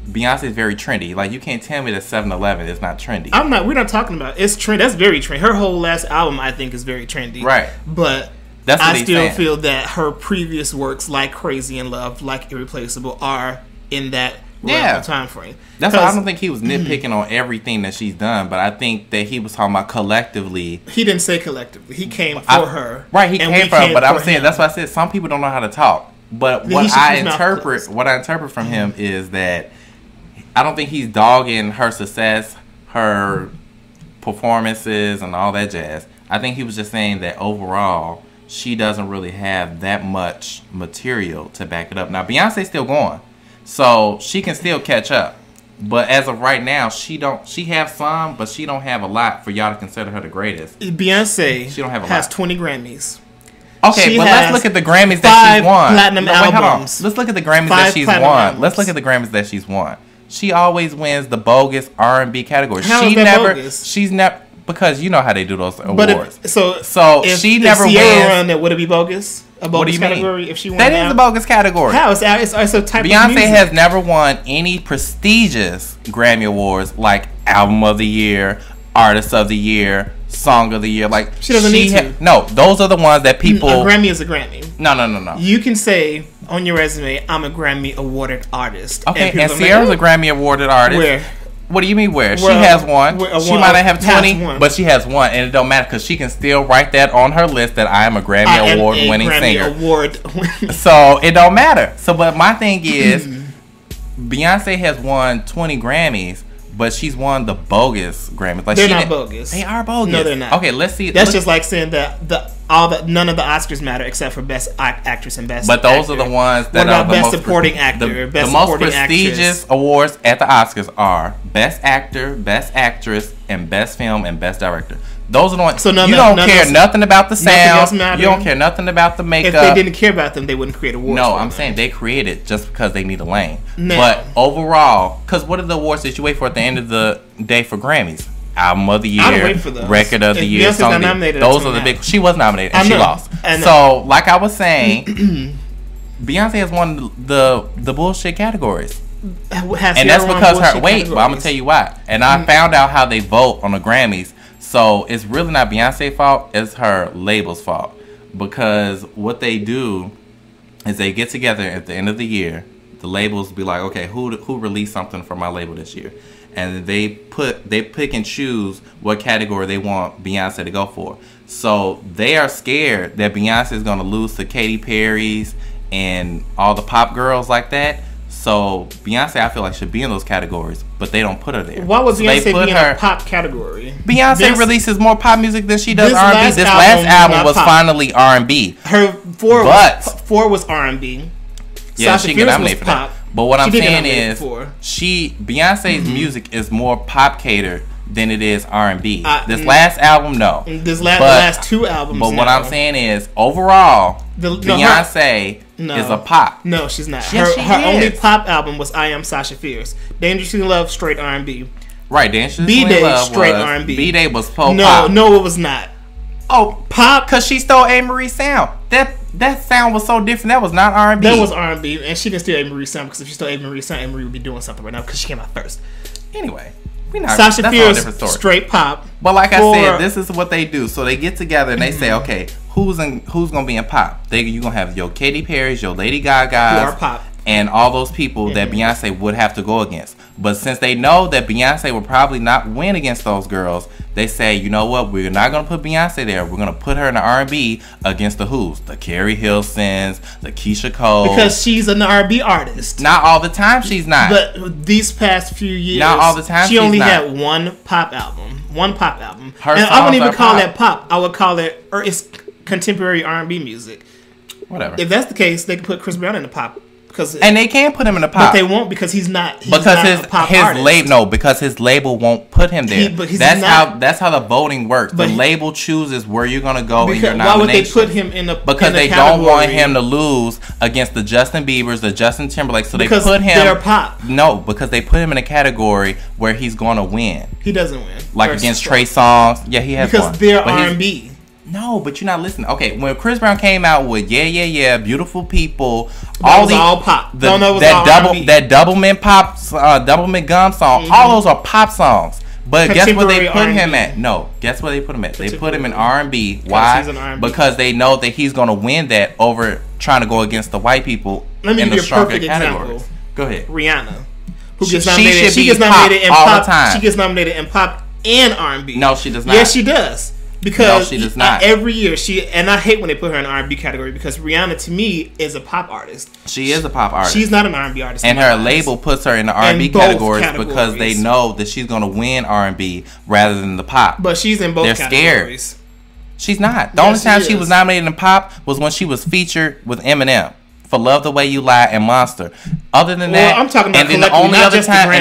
Beyonce is very trendy. Like, you can't tell me that 7-Eleven is not trendy. We're not talking about it's trend. That's very trendy. Her whole last album, I think, is very trendy. Right. But I still feel that her previous works, like Crazy in Love, like Irreplaceable, are in that time frame. That's why I don't think he was nitpicking on everything that she's done, but I think that he was talking about collectively. He didn't say collectively. He came for her. Right, he came for her, but I'm saying that's why I said some people don't know how to talk. But what I interpret from him is that I don't think he's dogging her success, her performances, and all that jazz. I think he was just saying that overall, she doesn't really have that much material to back it up. Now, Beyonce's still going, so she can still catch up. But as of right now, she have some, but she don't have a lot for y'all to consider her the greatest. Beyonce she don't have a has lot. 20 Grammys. Okay, but let's look at the Grammys that she's won. Platinum albums. Let's look at the Grammys that she's won. Albums. Let's look at the Grammys that she's won. She always wins the bogus R&B category. How is that bogus? She's never. Because you know how they do those awards. So if she never Sierra wins. Run, that would it be bogus? A bogus What do you category? mean? If she won That is a bogus category. How? It's a type of Beyonce music. has never won any prestigious Grammy Awards like Album of the Year, Artist of the Year, Song of the Year. Like She doesn't need to. No, those are the ones that people. A Grammy is a Grammy. No. You can say on your resume, I'm a Grammy awarded artist. Okay, and Sierra's a Grammy awarded artist. Where? What do you mean where? She Well, has one. She might not have 20, one. but she has one, and it don't matter because she can still write that on her list that I am a Grammy award winning singer. So it don't matter. So, but my thing is, Beyonce has won 20 Grammys, but she's won the bogus Grammys. Like They're not bogus. They are bogus. No, they're not. Okay, let's see. That's just like saying that none of the Oscars matter except for Best Actress and Best. But those Actor. are the ones that what are about the Best most Supporting Actor, Best the most Supporting prestigious Actress. awards at the Oscars are Best Actor, Best Actress, and Best Film and Best Director. Those are the ones. So you don't care nothing about the sound. You don't care nothing about the makeup. If they didn't care about them, they wouldn't create awards. No, I'm saying they create it just because they need a lane. No. But overall, because what are the awards that you wait for at the end of the day for Grammys? Album of the Year, I don't wait for those. Record of the If Year, Beyonce's Song not of the Year. nominated, Those that's are the not. big. She was nominated and I she know. lost. I know. So, like I was saying, Beyonce has won the bullshit categories. And That's because her. Wait, but I'm gonna tell you why. And I found out how they vote on the Grammys. So it's really not Beyonce's fault. It's her label's fault. Because what they do is they get together at the end of the year. The labels be like, okay, who released something for my label this year, and they pick and choose what category they want Beyonce to go for. So they are scared that Beyonce is gonna lose to Katy Perry's and all the pop girls like that. So Beyonce, I feel like, should be in those categories, but they don't put her there. Why would so Beyonce be in a pop category? Beyonce releases more pop music than she does This R&B. This last album was finally R&B. Her four was R&B. Yeah, Sasha she Fierce can nominate for pop. that. But what She I'm did get saying nominated is, for. Beyonce's music is more pop catered than it is R&B. This last album, no. The last two albums, But what I'm saying is, overall, Beyonce is a pop. No, she's not. Yes, her only pop album was I Am Sasha Fierce. Dangerously in Love, straight R&B. Right, Dangerously B-Day, in Love straight was, R&B. B-Day was pop. No, it was not. Oh, pop, because she stole A. Marie's sound. That sound was so different. That was not R&B. That was R&B, and she didn't steal A. Marie's sound, because if she stole A. Marie's sound, A. Marie would be doing something right now because she came out first. Anyway, Sasha Fierce, straight pop. But like I said, this is what they do. So they get together and they say, okay, who's gonna be in pop? You gonna have your Katy Perry's, your Lady Gaga's, who are pop, and all those people that Beyonce would have to go against. But since they know that Beyonce will probably not win against those girls, they say, you know what? We're not going to put Beyonce there. We're going to put her in the R&B against the who's? The Carrie Hilsons, the Keisha Cole. Because she's an R&B artist. Not all the time she's not. But these past few years, not all the time she only had one pop album. Her and I wouldn't even call that pop. I would call it, it's contemporary R&B music. Whatever. If that's the case, they could put Chris Brown in the pop. And they can put him in the pop, but they won't because he's not. Because a pop artist. Because his label won't put him there. That's how the voting works. The label chooses where you're gonna go in your nomination. Why would they put him in the? Because they don't want him to lose against the Justin Biebers, the Justin Timberlake. So they put him. They're pop. No, because they put him in a category where he's gonna win. He doesn't win. Like against Trey Songz. Yeah, he has because they're R&B. No, but you're not listening. Okay, when Chris Brown came out with Yeah, Beautiful People, all pop. That Doublemint pop, Doublemint Gum song, all those are pop songs. But guess where they put him at? No, guess where they put him at? They put him in R&B. Why? Because they know that he's gonna win that over trying to go against the white people in the stronger categories. Go ahead. Rihanna, who gets nominated. She gets nominated in pop. She gets nominated in pop and R&B. No, she does not. Yes, she does. Because no, she does not. Every year and I hate when they put her in the R&B category because Rihanna to me is a pop artist. She is a pop artist. She's not an R&B artist. And her label puts her in the R&B categories because they know that she's going to win R&B rather than the pop. But she's in both categories. Scared. She's not. The only time she was nominated in pop was when she was featured with Eminem for Love the Way You Lie and Monster. Other than that, I'm talking about and then the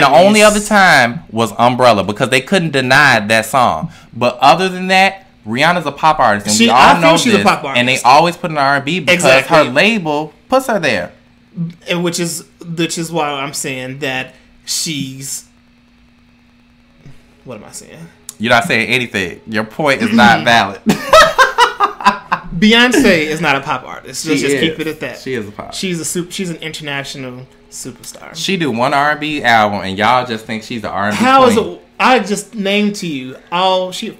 only other time was Umbrella because they couldn't deny that song. But other than that, Rihanna's a pop artist, and we all know she's a pop artist. And they always put in R&B because her label puts her there. And which is why I'm saying that she's. What am I saying? You're not saying anything. Your point is not valid. Beyonce is not a pop artist. Let's just keep it at that. She is a pop. She's an international superstar. She do one R&B album, and y'all just think she's an R&B How queen. is it? I just named to you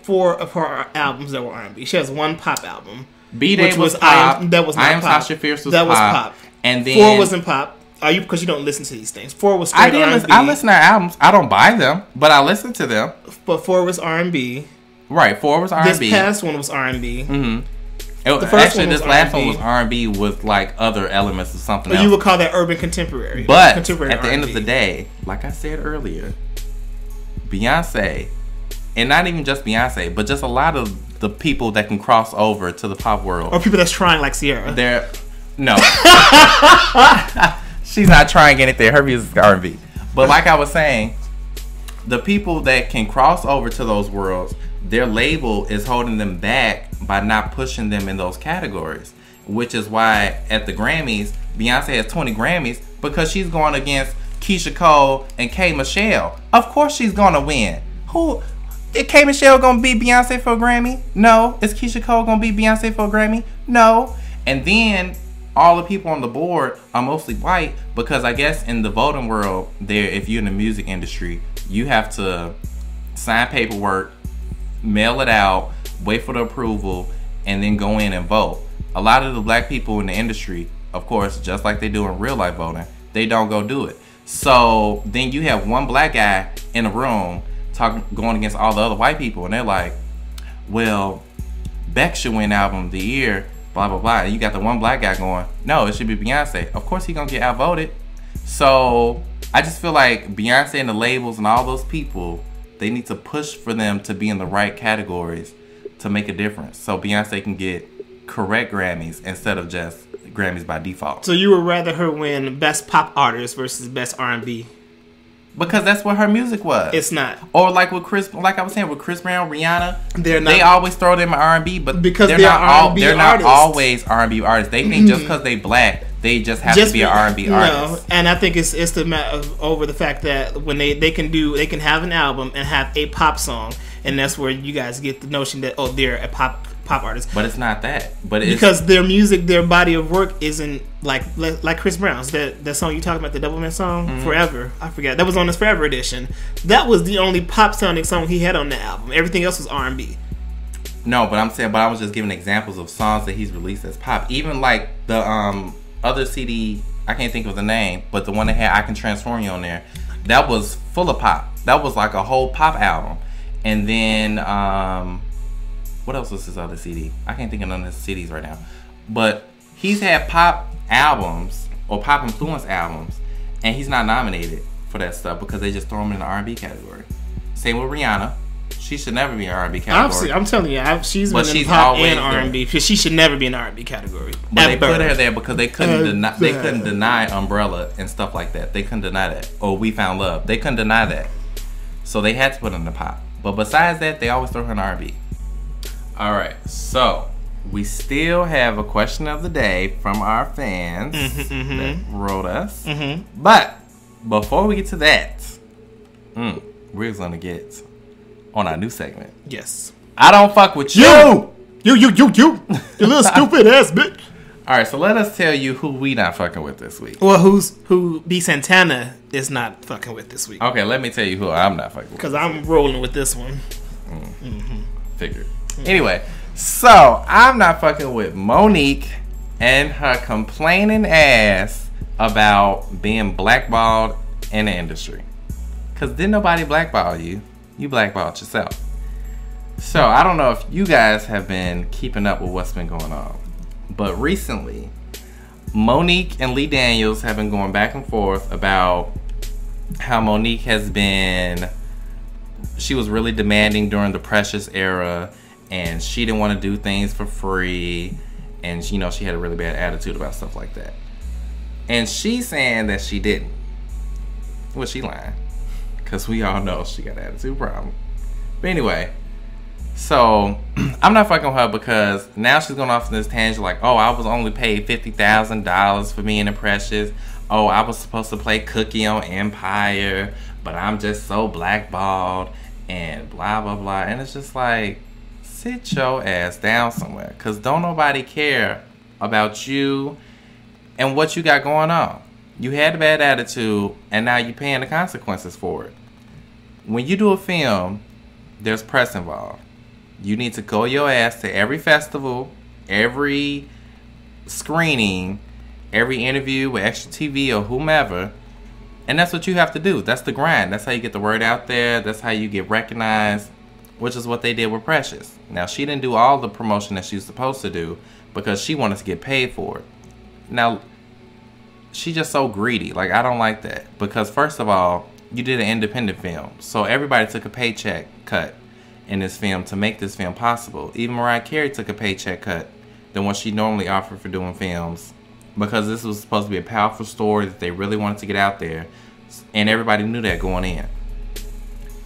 four of her albums that were R&B. She has one pop album. B-Day was pop. That was not I Am pop. Sasha Fierce was that pop. was pop. And then 4 wasn't pop. Are you because you don't listen to these things? 4 was straight R&B. I listen to her albums. I don't buy them, but I listen to them. But 4 was R&B. Right, 4 was R&B. This past one was R&B. Mm-hmm. This last one was R&B with like other elements of something else. You would call that urban contemporary. But contemporary at the end of R&B. the day, like I said earlier, Beyonce, and not even just Beyonce, but just a lot of the people that can cross over to the pop world. Or people that's trying like Sierra. No. She's not trying anything. Her music is R&B. But like I was saying, the people that can cross over to those worlds, their label is holding them back by not pushing them in those categories. Which is why at the Grammys, Beyonce has 20 Grammys because she's going against Keisha Cole and K. Michelle. Of course she's going to win. Is K. Michelle going to beat Beyonce for a Grammy? No. Is Keisha Cole going to beat Beyonce for a Grammy? No. And then all the people on the board are mostly white because I guess in the voting world, if you're in the music industry, you have to sign paperwork, mail it out, wait for the approval, and then go in and vote. A lot of the black people in the industry, of course, just like they do in real life voting, they don't go do it. So then you have one black guy in a room going against all the other white people, and they're like, well, Beck should win album of the year, blah, blah, blah. And you got the one black guy going, no, it should be Beyonce. Of course he's going to get outvoted. So I just feel like Beyonce and the labels and all those people, they need to push for them to be in the right categories to make a difference. So Beyonce can get correct Grammys instead of just Grammys by default. So you would rather her win Best Pop Artist versus Best R&B? Because that's what her music was. It's not. Or like with like I was saying, with Chris Brown, Rihanna, they're not, they always throw them in R&B, but because they're not always R&B artists. They think just because they black, they just have to be an R&B artist. No, and I think it's the matter of over the fact that when they can have an album and have a pop song, and that's where you guys get the notion that they're a pop artist. But it's not that. But it's because their music, their body of work isn't like Chris Brown's. That song you talking about, the Doublemint song, Forever. I forgot that was on his Forever edition. That was the only pop sounding song he had on the album. Everything else was R&B. No, but I was just giving examples of songs that he's released as pop. Even like the other CD, I can't think of the name, but the one that had I Can Transform You on there, that was full of pop. That was like a whole pop album. And then what else was his other CD? I can't think of none of his CDs right now. But he's had pop albums or pop influence albums, and he's not nominated for that stuff because they just throw him in the R&B category. Same with Rihanna. She should never be in R&B category. I'm telling you, she's been in pop and R&B. She should never be in the R&B category. But they put her there because they couldn't deny Umbrella and stuff like that. They couldn't deny that. Or We Found Love. They couldn't deny that. So they had to put her in the pop. But besides that, they always throw her in R&B. All right, so we still have a question of the day from our fans that wrote us. But before we get to that, we're going to get on our new segment. Yes. I don't fuck with you. You little stupid ass bitch. All right, so let us tell you who we not fucking with this week. Well, who B. Santana is not fucking with this week. Okay, let me tell you who I'm not fucking with. Because I'm rolling with this one. Figured. Anyway, so I'm not fucking with Monique and her complaining ass about being blackballed in the industry. Because didn't nobody blackball you. You blackballed yourself. So I don't know if you guys have been keeping up with what's been going on. But recently, Monique and Lee Daniels have been going back and forth about how Monique she was really demanding during the Precious era, and she didn't want to do things for free, and she had a really bad attitude about stuff like that. And she's saying that she didn't. Well, she lying, because we all know she got an attitude problem. But anyway, so I'm not fucking with her because now she's going off on this tangent like, oh, I was only paid $50,000 for being in Precious. Oh, I was supposed to play Cookie on Empire, but I'm just so blackballed. and blah, blah, blah. And it's just like, sit your ass down somewhere. Because don't nobody care about you and what you got going on. You had a bad attitude, and now you're paying the consequences for it. When you do a film, there's press involved. You need to go your ass to every festival, every screening, every interview with Extra TV or whomever. And that's what you have to do. That's the grind. That's how you get the word out there. That's how you get recognized, which is what they did with Precious. Now, she didn't do all the promotion that she was supposed to do because she wanted to get paid for it. Now, she's just so greedy. Like, I don't like that. Because, first of all, you did an independent film. So everybody took a paycheck cut in this film to make this film possible. Even Mariah Carey took a paycheck cut than what she normally offered for doing films. Because this was supposed to be a powerful story that they really wanted to get out there. And everybody knew that going in.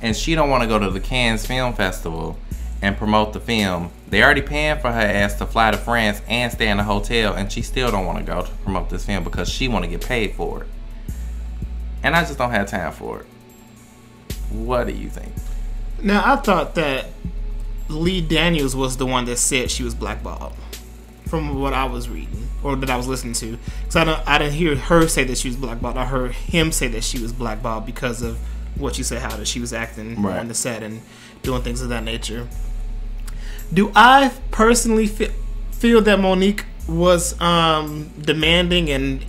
And she don't want to go to the Cannes Film Festival and promote the film. They already paying for her ass to fly to France and stay in a hotel, and she still don't want to go to promote this film because she want to get paid for it. And I just don't have time for it. What do you think? Now, I thought that Lee Daniels was the one that said she was blackballed, from what I was reading or that I was listening to. Because I didn't hear her say that she was blackballed. I heard him say that she was blackballed because of what you said, how that she was acting on the set and doing things of that nature. Do I personally feel that Monique was demanding and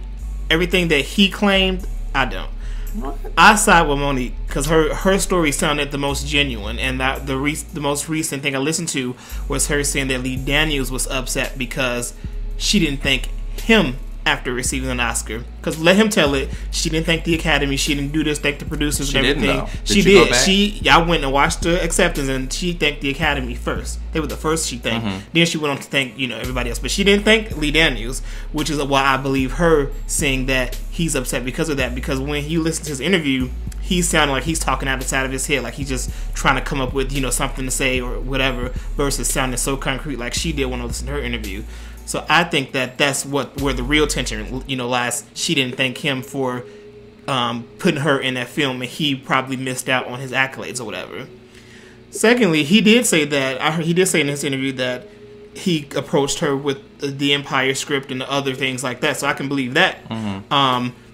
everything that he claimed? I don't. What? I side with Monique because her story sounded the most genuine, and that the most recent thing I listened to was her saying that Lee Daniels was upset because she didn't thank him after receiving an Oscar. Because let him tell it, she didn't thank the Academy, she didn't do this, thank the producers and everything. She did. I went and watched the acceptance, and she thanked the Academy first. They were the first she thanked. Then she went on to thank everybody else, but she didn't thank Lee Daniels, which is why I believe her saying that he's upset because of that. Because when you listen to his interview, he sounded like he's talking out the side of his head, like he's just trying to come up with something to say or whatever, versus sounding so concrete like she did when I listened to her interview. So I think that that's where the real tension, lies. She didn't thank him for putting her in that film, and he probably missed out on his accolades or whatever. Secondly, he did say that he did say in his interview that he approached her with the Empire script and the other things like that. So I can believe that.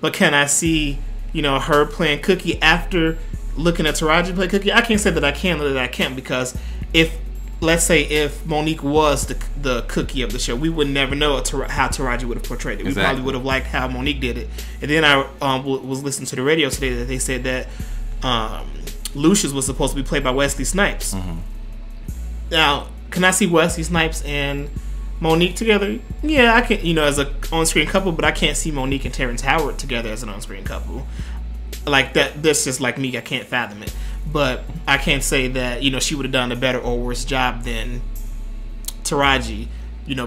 But can I see her playing Cookie after looking at Taraji play Cookie? I can't say that I can or that I can't, because let's say if Monique was the Cookie of the show, we would never know how Taraji would have portrayed it. We probably would have liked how Monique did it. And then I was listening to the radio today that they said that Lucius was supposed to be played by Wesley Snipes. Now, can I see Wesley Snipes and Monique together? Yeah, I can, as a on-screen couple, but I can't see Monique and Terrence Howard together as an on-screen couple. Like that, that's just like me. I can't fathom it. But I can't say that, she would have done a better or worse job than Taraji,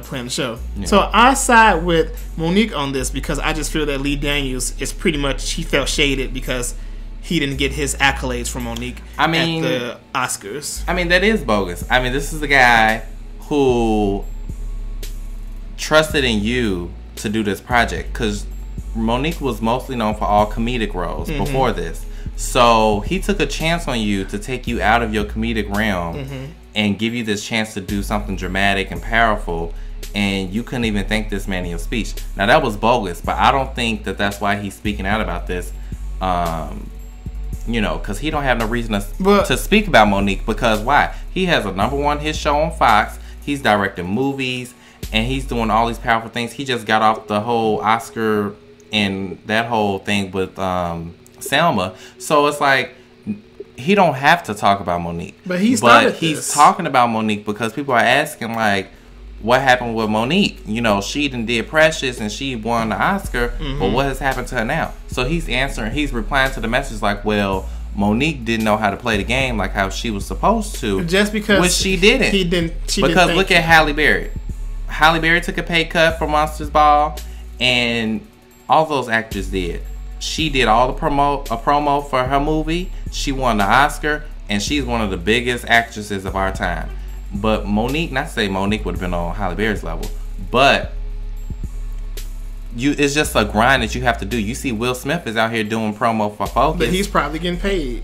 playing the show. Yeah. So I side with Monique on this because I just feel that Lee Daniels is pretty much, he felt shaded because he didn't get his accolades from Monique at the Oscars. I mean, that is bogus. I mean, this is the guy who trusted in you to do this project, because Monique was mostly known for all comedic roles before this. So he took a chance on you to take you out of your comedic realm and give you this chance to do something dramatic and powerful, and you couldn't even thank this man in your speech. Now, that was bogus, but I don't think that that's why he's speaking out about this. Because he don't have no reason to speak about Monique, because why? He has a #1 hit show on Fox. He's directing movies, and he's doing all these powerful things. He just got off the whole Oscar and that whole thing with Selma. So it's like, he don't have to talk about Monique. But he's talking about Monique because people are asking, like, what happened with Monique? She did Precious and she won the Oscar, but what has happened to her now? So he's replying to the message like, well, Monique didn't know how to play the game like how she was supposed to. Just because. Which she didn't. Because look at Halle Berry. Halle Berry took a pay cut for Monsters Ball, and all those actors did. She did all the promo for her movie. She won the Oscar, and she's one of the biggest actresses of our time. But Monique, not to say Monique would have been on Halle Berry's level, but it's just a grind that you have to do. You see Will Smith is out here doing promo for Focus. But he's probably getting paid.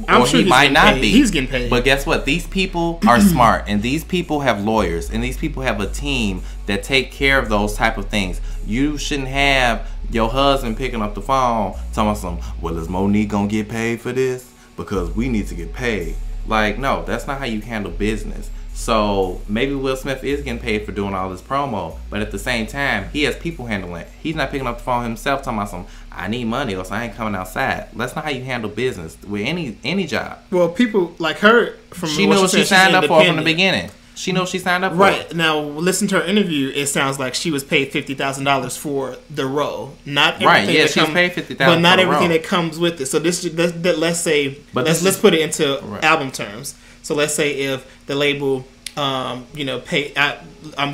I'm sure he might not paid. be. He's getting paid. But guess what? These people are smart, and these people have lawyers, and these people have a team that take care of those type of things. You shouldn't have your husband picking up the phone telling some, well, is Monique gonna get paid for this? Because we need to get paid. Like, no, that's not how you handle business. So maybe Will Smith is getting paid for doing all this promo, but at the same time, he has people handling it. He's not picking up the phone himself talking about some, I need money or so I ain't coming outside. That's not how you handle business with any job. Well, people like her, from she knew what she signed up for from the beginning. She knew what she signed up for. Right. Now, listen to her interview. It sounds like she was paid $50,000 for the role. Not everything. Right, yeah, she was paid $50,000 but not for the everything role. that comes with it. So let's say, But let's put it into right. album terms. So let's say if the label, I'm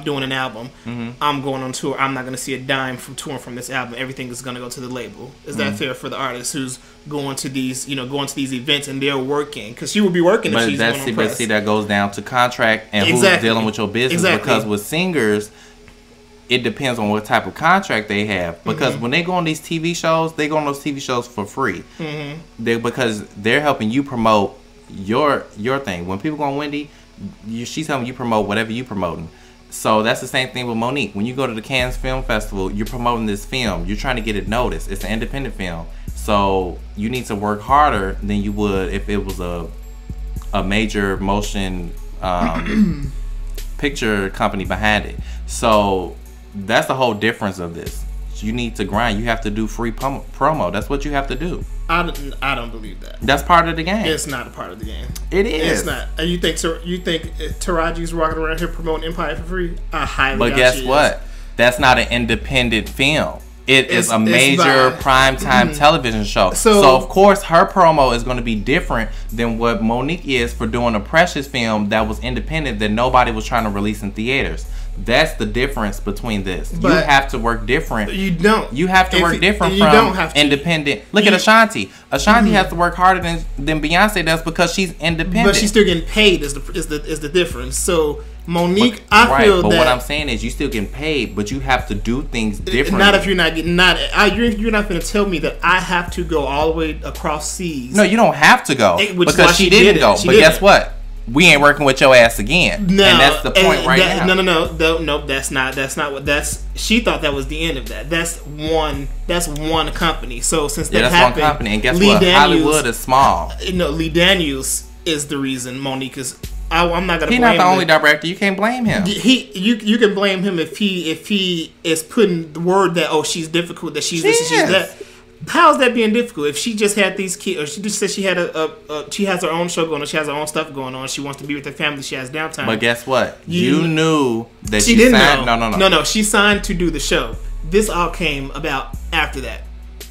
doing an album, I'm going on tour, I'm not going to see a dime from touring from this album. Everything is going to go to the label. Is that fair for the artist who's going to these, these events and they're working? Because she would be working if she's going on press. But see, that goes down to contract and who's dealing with your business. Because with singers, it depends on what type of contract they have. Because when they go on these TV shows, they go on those TV shows for free. Because they're helping you promote your thing. When people go on Wendy, she's helping you promote whatever you promoting. So that's the same thing with Monique. When you go to the Cannes Film Festival, you're promoting this film. You're trying to get it noticed. It's an independent film. So you need to work harder than you would if it was a major motion picture company behind it. So that's the whole difference of this. You need to grind. You have to do free promo. That's what you have to do. I don't believe that. That's part of the game. It's not a part of the game. It is. It's not. And you think Taraji's walking around here promoting Empire for free? I highly doubt But guess she what? is. That's not an independent film. It's a it's major by- primetime television show. So of course her promo is going to be different than what Monique is for doing a Precious film that was independent that nobody was trying to release in theaters. That's the difference between this. But you have to work different. You don't. You have to work different you from don't have to. independent. Look at Ashanti. Ashanti has to work harder than Beyonce does because she's independent. But she's still getting paid. Is the difference? So Monique, I feel but that. what I'm saying is, you still getting paid, but you have to do things differently. Not if you're not getting you're not going to tell me that I have to go all the way across seas. No, you don't have to go Which is because why she didn't go. She But didn't. guess what? We ain't working with your ass again. No, and that's the point right now. No. That's not what. She thought that was the end of that. That's one company. So since that that's happened, one company, and guess Lee what? Daniels, Hollywood is small. Lee Daniels is the reason Monique is. I'm not gonna. He's not the only director. You can't blame him. You can blame him if he is putting the word that she's difficult, that she's this and she's that. How's that being difficult? If she just had these kids, or she just said she had she has her own show going on, she has her own stuff going on, she wants to be with her family, she has downtime. But guess what? You knew that she didn't signed. know. No. She signed to do the show. This all came about after that.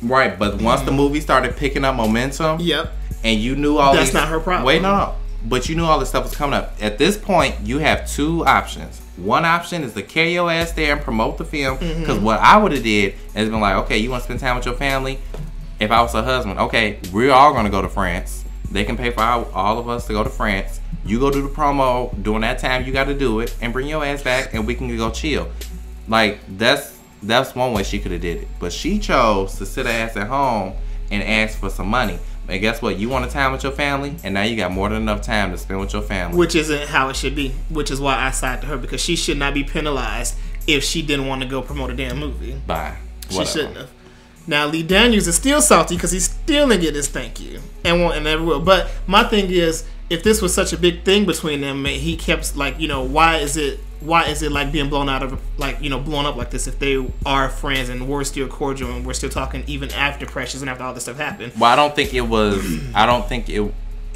Right, but once the movie started picking up momentum, yep, and you knew all that's not her problem. Wait, no. But you knew all this stuff was coming up. At this point, you have two options. One option is to carry your ass there and promote the film. Because what I would have did is been like, okay, you want to spend time with your family? If I was her husband, okay, we're all going to go to France. They can pay for all of us to go to France. You go do the promo. During that time, you got to do it. And bring your ass back and we can go chill. Like, that's one way she could have did it. But she chose to sit her ass at home and ask for some money. And guess what? You want a time with your family, and now you got more than enough time to spend with your family. Which isn't how it should be. Which is why I side to her, because she should not be penalized if she didn't want to go promote a damn movie. Bye. She shouldn't have. Now Lee Daniels is still salty because he's still didn't get his thank you and never will. But my thing is, if this was such a big thing between them, he kept like, why is it like being blown out of blown up like this if they are friends and we're still cordial and we're still talking even after Precious and after all this stuff happened? Well, I don't think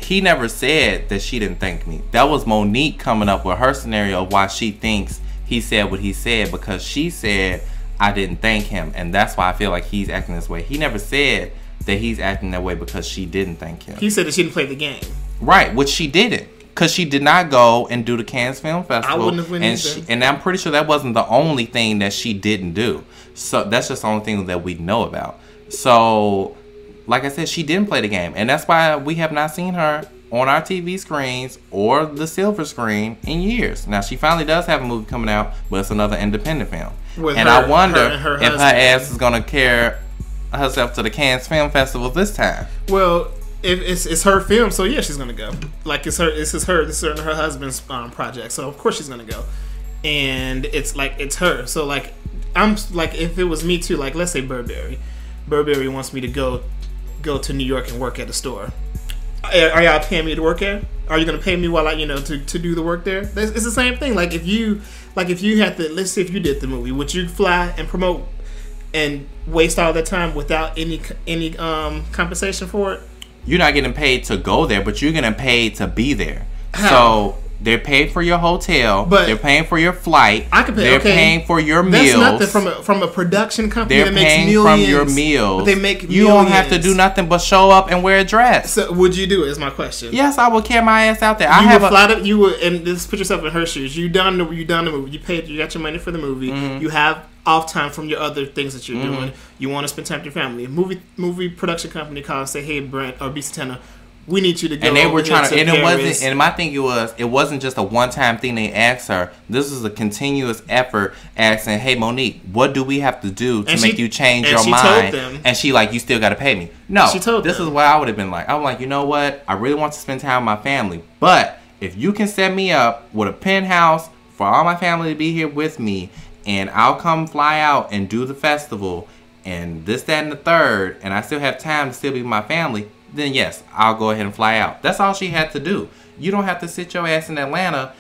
he never said that she didn't thank me. That was Monique coming up with her scenario of why she thinks he said what he said, because she said I didn't thank him, and that's why I feel like he's acting this way. He never said that he's acting that way because she didn't thank him. He said that she didn't play the game. Right, which she didn't. Because she did not go and do the Cannes Film Festival. I wouldn't have went either. And I'm pretty sure that wasn't the only thing that she didn't do. So that's just the only thing that we know about. So, like I said, she didn't play the game. And that's why we have not seen her on our TV screens or the silver screen in years. Now, she finally does have a movie coming out, but it's another independent film. I wonder if her ass is going to carry herself to the Cannes Film Festival this time. Well, if it's her film, so yeah, she's gonna go. Like this is her husband's project, so of course she's gonna go. And it's like it's her. So like I'm like if it was me too, like let's say Burberry wants me to go to New York and work at a store. Are y'all paying me to work there? Are you gonna pay me while I to do the work there? It's the same thing. Like if you had to, let's say if you did the movie, would you fly and promote and waste all that time without any compensation for it? You're not getting paid to go there, but you're getting paid to be there. How? So they're paying for your hotel, but they're paying for your flight. I could pay. They're paying for your meals. That's nothing from a production company. They're that makes paying millions, from your meals. But they make millions. You don't have to do nothing but show up and wear a dress. So would you do it? Is my question. Yes, I would carry my ass out there. You would, and just put yourself in her shoes. You done the movie. You paid. You got your money for the movie. Mm-hmm. You have off time from your other things that you're doing. You want to spend time with your family. Movie production company call and say, "Hey, Brent or B. Santana, we need you to go." And they were trying to, and Paris. it wasn't. And my thing it wasn't just a one-time thing. They asked her. This is a continuous effort, asking, "Hey, Monique, what do we have to do to make you change your mind?" Told them, and she like, "You still got to pay me." No, she told this them. is what I would have been like. I'm like, you know what? I really want to spend time with my family, but if you can set me up with a penthouse for all my family to be here with me, and I'll come fly out and do the festival, and this, that, and the third, and I still have time to still be with my family, then yes, I'll go ahead and fly out. That's all she had to do. You don't have to sit your ass in Atlanta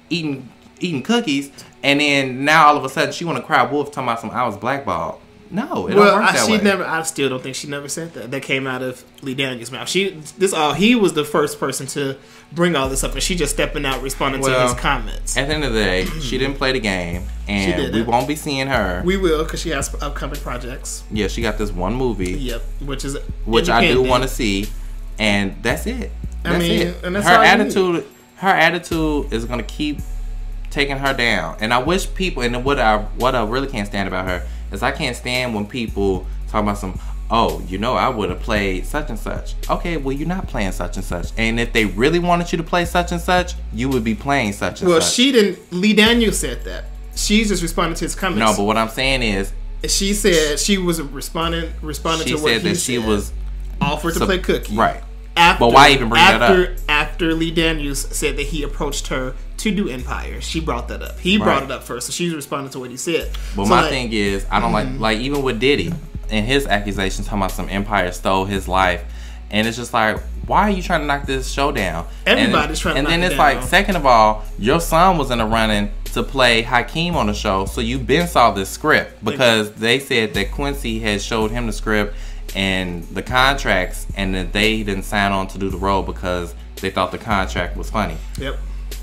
eating cookies, and then now all of a sudden she want to cry wolf talking about I was blackballed. No, it don't work that way. I still don't think she never said that. That came out of Lee Daniels' mouth. He was the first person to bring all this up, and she just stepping out responding to his comments. At the end of the day, she didn't play the game, and we won't be seeing her. We will, because she has upcoming projects. Yeah, she got this one movie. Yep, which I do want to see, and that's it. That's it. And that's her attitude is gonna keep taking her down, and I wish people. And what I really can't stand about her is I can't stand when people talk about I would have played such and such. Okay, well, you're not playing such and such. And if they really wanted you to play such and such, you would be playing such and such. Well, she didn't. Lee Daniels said that. She's just responding to his comments. No, but what I'm saying is, she said she was responding to what he said. She said that she was offered to play cookie. Right. But why even bring that up? After Lee Daniels said that he approached her to do Empire, she brought that up. He brought it up first, so she's responding to what he said. But so my thing is, I don't like even with Diddy and his accusations talking about some Empire stole his life, and it's just like, why are you trying to knock this show down? Everybody's trying to knock it down. And then it's like, second of all, your son was in the running to play Hakeem on the show, so you been saw this script because they said that Quincy had showed him the script and the contracts, and that they didn't sign on to do the role because they thought the contract was funny. Yep.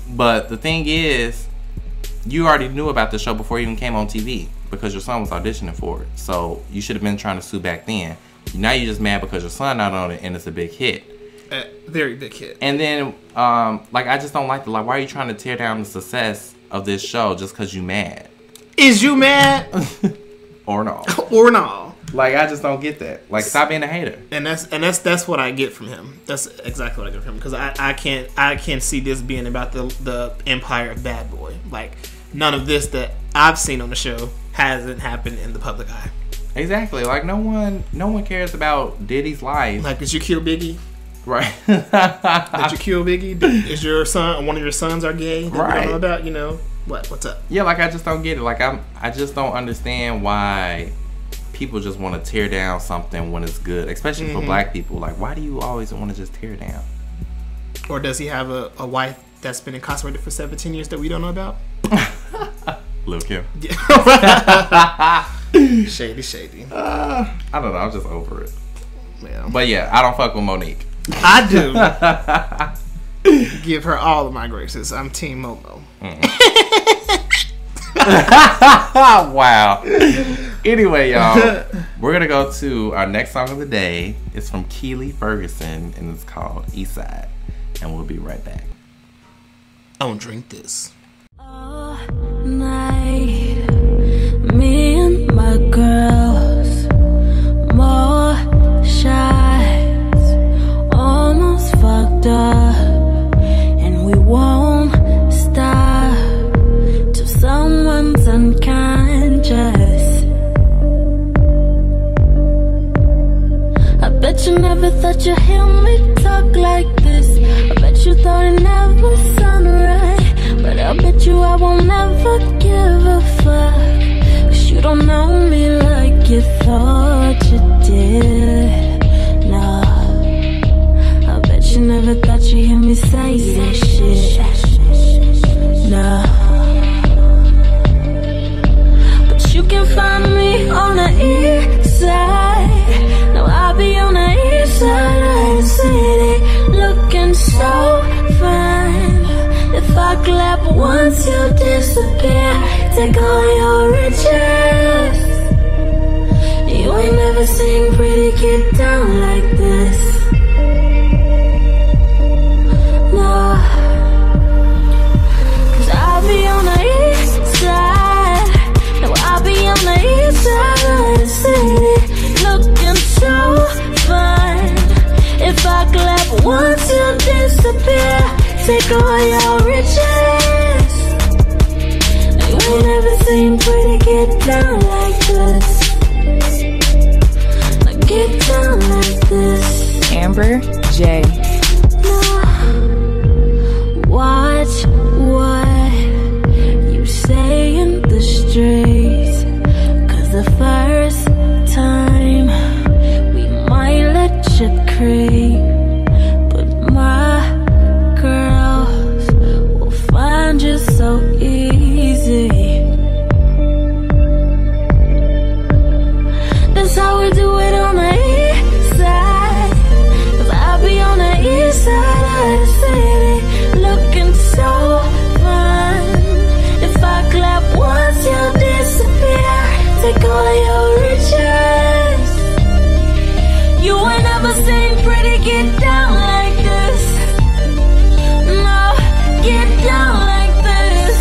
But the thing is, you already knew about the show before it even came on TV because your son was auditioning for it. So you should have been trying to sue back then. Now you're just mad because your son not on it and it's a big hit. Very big hit. And then, I just don't like why are you trying to tear down the success of this show just because you mad? Is you mad? Or no? Or no? Like, I just don't get that. Like, stop being a hater. And that's what I get from him. That's exactly what I get from him. Because I can't see this being about the Empire of Bad Boy. Like, none of this that I've seen on the show hasn't happened in the public eye. Exactly. Like, no one cares about Diddy's life. Like, did you kill Biggie? Right. Did you kill Biggie? Is your son, one of your sons are gay? That right. We don't know about, what's up? Yeah, like, I just don't get it. Like, I just don't understand why people just want to tear down something when it's good, especially for black people. Like, why do you always want to just tear it down? Or does he have a wife that's been incarcerated for 17 years that we don't know about? Lil' Kim. Yeah. Shady. I don't know. I'm just over it. Yeah. But yeah, I don't fuck with Monique. I do. Give her all of my graces. I'm Team Momo. Wow. Anyway, y'all, we're gonna go to our next song of the day. It's from Keely Ferguson and it's called Eastside, and we'll be right back. I don't drink this. All night, me and my girls, more shots, almost fucked up, and we won't stop till someone's unconscious. I bet you never thought you'd hear me clap once you disappear. Take all your riches. You ain't never seen pretty get down like this. No, 'cause I'll be on the east side. No, I'll be on the east side of the city, looking so fine. If I clap once you disappear. Take all your riches. You ain't never seen pretty get down like this. Get down like this. Amber J. Watch what you say in the streets, 'cause the first time we might let you creep, but my girls will find you so easy. That's how we do it on the east side. 'Cause I'll be on the east side of the city, looking so fine. If I clap once, you'll disappear. Take all your riches. You ain't never seen pretty get down like this. No, get down like this.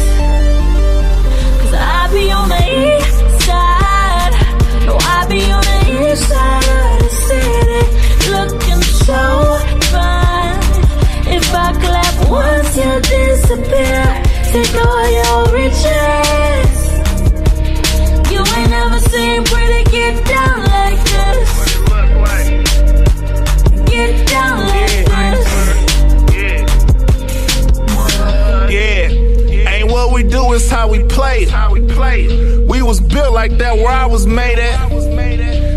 'Cause I'll be on the east side. No, I'll be on the east side of the city, looking so fine. If I clap once, you'll disappear. Take all your riches. You ain't never seen pretty get down like this. Get down like this. Yeah, ain't what we do, it's how we play it. We was built like that where I was made at.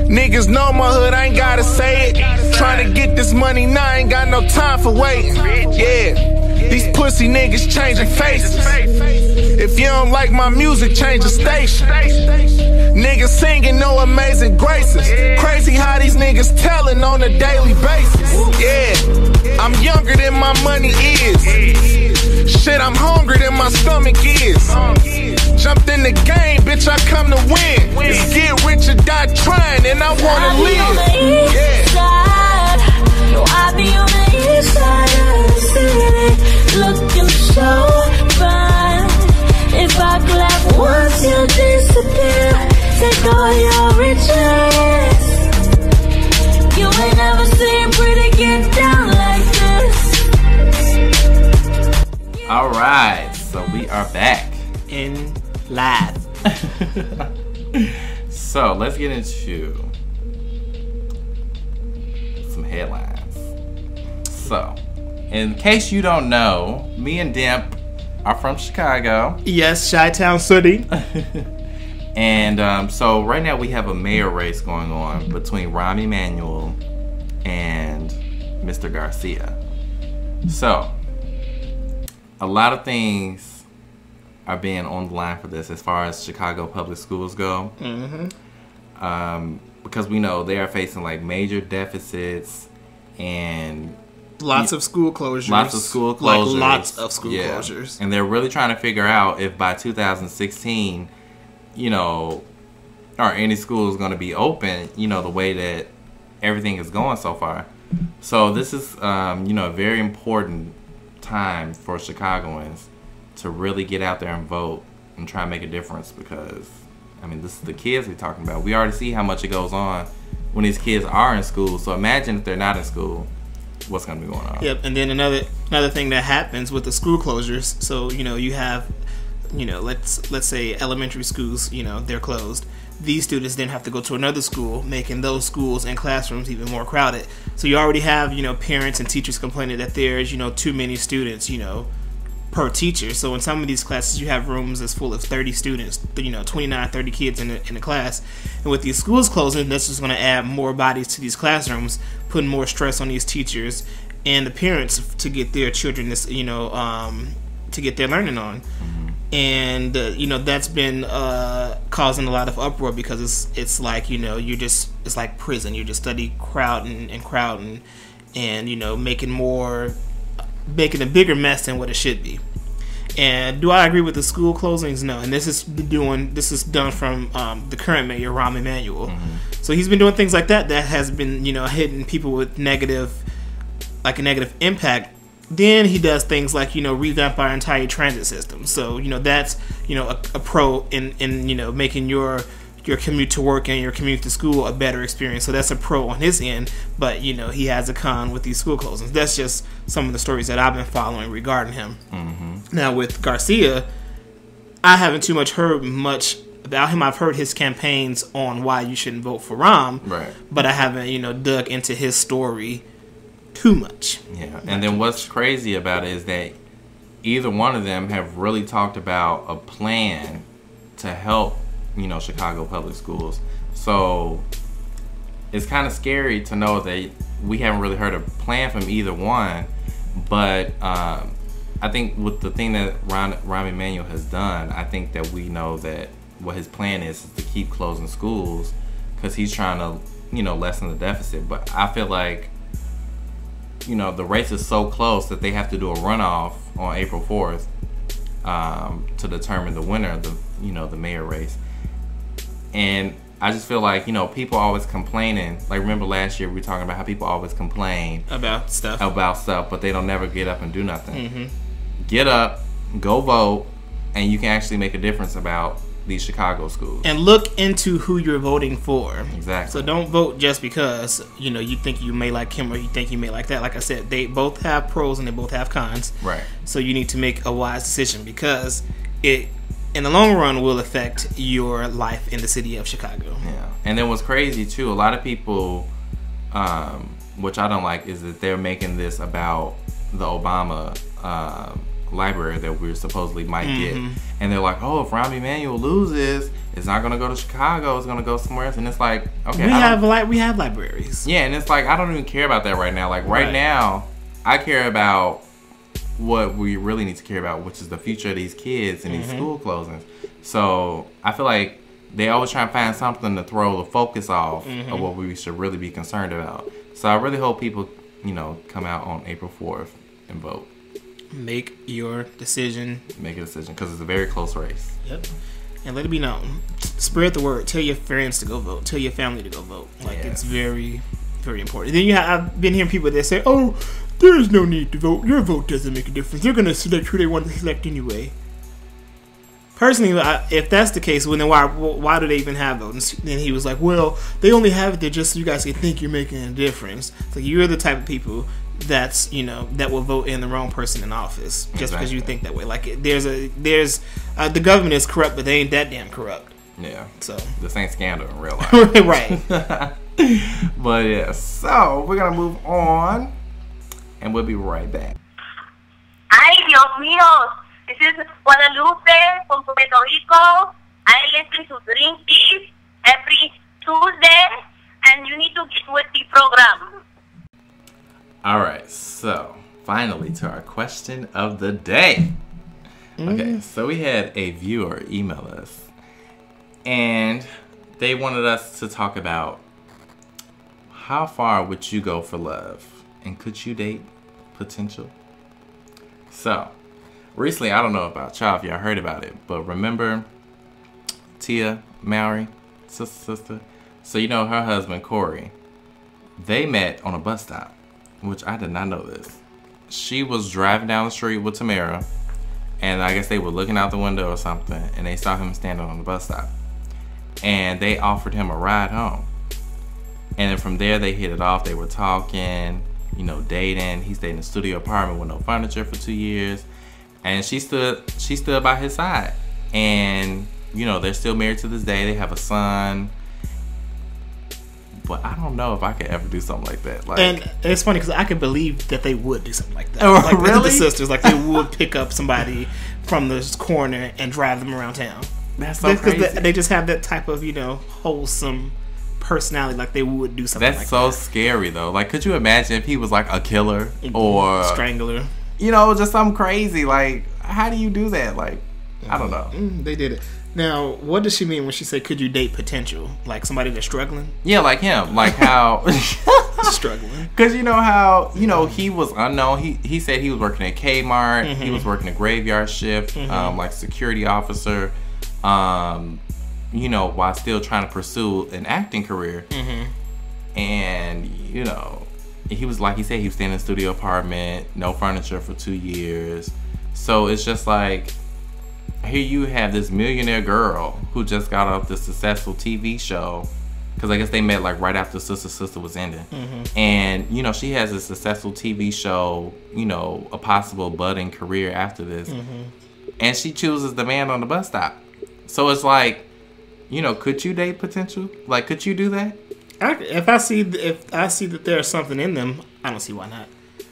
Niggas know my hood, I ain't gotta say it. Trying to get this money now, I ain't got no time for waiting. Yeah, these pussy niggas changing faces. If you don't like my music, change the station. Niggas singing no amazing graces. Crazy how these niggas telling on a daily basis. Yeah, I'm younger than my money is. Shit, I'm hungry than my stomach is. Jumped in the game, bitch, I come to win. It's get rich or die trying, and I wanna live. Side. No, I be on the east side of the city, looking so fine. If I clap once, you'll disappear. Take all your riches. You ain't never seen pretty get down like this. All right, so we are back In live. So let's get into some headlines. So, in case you don't know, me and Dimp are from Chicago. Yes, Chi-Town City. And so right now we have a mayor race going on between Rahm Emanuel and Mr. Garcia. So, a lot of things are being on the line for this as far as Chicago public schools go. Because we know they are facing like major deficits and Lots of school closures. Lots of school closures. Like lots of school closures. And they're really trying to figure out if by 2016, you know, are any schools going to be open, you know, the way that everything is going so far. So this is, you know, a very important time for Chicagoans to really get out there and vote and try and make a difference because, I mean, this is the kids we're talking about. We already see how much it goes on when these kids are in school. So imagine if they're not in school. What's going to be going on? Yep, and then another thing that happens with the school closures. So you know you have, you know, let's say elementary schools, you know, they're closed. These students then have to go to another school, making those schools and classrooms even more crowded. So you already have, you know, parents and teachers complaining that there's, you know, too many students, you know, per teacher. So in some of these classes you have rooms that's full of 30 students, you know, 29, 30 kids in a class. And with these schools closing, that's just going to add more bodies to these classrooms, putting more stress on these teachers and the parents to get their children this, you know, to get their learning on. And you know, that's been causing a lot of uproar because it's like, you know, it's like prison. You're just crowding and you know, making a bigger mess than what it should be. And do I agree with the school closings? No. And this is done from the current mayor, Rahm Emanuel. So he's been doing things like that has been, hitting people with a negative impact. Then he does things like, revamp our entire transit system. So, that's, a pro in making your commute to work and your commute to school a better experience. So that's a pro on his end, but he has a con with these school closings. That's just some of the stories that I've been following regarding him. Now with Garcia, I haven't too much heard much about him. I've heard his campaigns on why you shouldn't vote for Rahm, right? But I haven't dug into his story too much. Yeah, and then what's crazy about it is that either one of them have really talked about a plan to help Chicago public schools. So it's kind of scary to know that we haven't really heard a plan from either one. But I think with the thing that Rahm Emanuel has done, I think that we know that what his plan is to keep closing schools because he's trying to lessen the deficit. But I feel like the race is so close that they have to do a runoff on April 4th to determine the winner of the mayor race. And I just feel like, people always complaining. Like, remember last year we were talking about how people always complain about stuff, but they don't never get up and do nothing. Get up, go vote, and you can actually make a difference about these Chicago schools. And look into who you're voting for. Exactly. So don't vote just because, you think you may like him or you think you may like that. Like I said, they both have pros and they both have cons. Right. So you need to make a wise decision because it, in the long run, will affect your life in the city of Chicago. Yeah. And then what's crazy, too, a lot of people, which I don't like, is that they're making this about the Obama library that we supposedly might get. And they're like, oh, if Rahm Emanuel loses, it's not going to go to Chicago, it's going to go somewhere else. And it's like, okay. We have libraries. Yeah, and it's like, I don't even care about that right now. Like, right now, I care about what we really need to care about, which is the future of these kids and these school closings. So I feel like they always try and find something to throw the focus off of what we should really be concerned about. So I really hope people, come out on April 4th and vote. Make your decision. Make a decision because it's a very close race. Yep. And let it be known. Spread the word. Tell your friends to go vote. Tell your family to go vote. Like, it's very, very important. Then I've been hearing people that say, oh, there's no need to vote. Your vote doesn't make a difference. They're going to select who they want to select anyway. Personally, if that's the case, well, then why do they even have votes? And then he was like, well, they only have it there just so you guys can think you're making a difference. So you're the type of people that's, that will vote in the wrong person in office just because you think that way. Like, the government is corrupt, but they ain't that damn corrupt. Yeah. So this ain't scandal in real life. Right. But yeah, so we're going to move on. And we'll be right back. Ay, Dios mío. This is Guadalupe from Puerto Rico. I listen to Drink This every Tuesday, and you need to get with the program. All right, so finally to our question of the day. Okay, so we had a viewer email us, and they wanted us to talk about how far would you go for love? And could you date potential? So, recently, I don't know about y'all if y'all heard about it, but remember Tia Mowry, sister? So, her husband, Corey, they met on a bus stop, which I did not know this. She was driving down the street with Tamara, and I guess they were looking out the window or something, and they saw him standing on the bus stop. And they offered him a ride home. And then from there, they hit it off. They were talking, dating. He stayed in a studio apartment with no furniture for 2 years. And she stood by his side. And, they're still married to this day. They have a son. But I don't know if I could ever do something like that. Like, and it's funny because I could believe that they would do something like that. Oh, like really? The sisters, like they would pick up somebody from this corner and drive them around town. That's so crazy. Because they just have that type of, wholesome personality, like they would do something That's like so that. scary, though. Like, could you imagine if he was like a killer or strangler? Just something crazy. Like, how do you do that? Like, I don't know. They did it. Now, what does she mean when she said, "Could you date potential?" Like somebody that's struggling? Yeah, like him. Like how struggling. Because you know how he was unknown. He said he was working at Kmart. Mm-hmm. He was working a graveyard shift, like security officer. While still trying to pursue an acting career. Mm-hmm. And he was like he said he was staying in a studio apartment, no furniture for 2 years. So it's just like, here you have this millionaire girl who just got off this successful TV show, because I guess they met like right after Sister was ending. Mm-hmm. And she has a successful TV show, a possible budding career after this. Mm-hmm. And she chooses the man on the bus stop. So it's like, could you date potential? Like, could you do that? If I see that there's something in them, I don't see why not.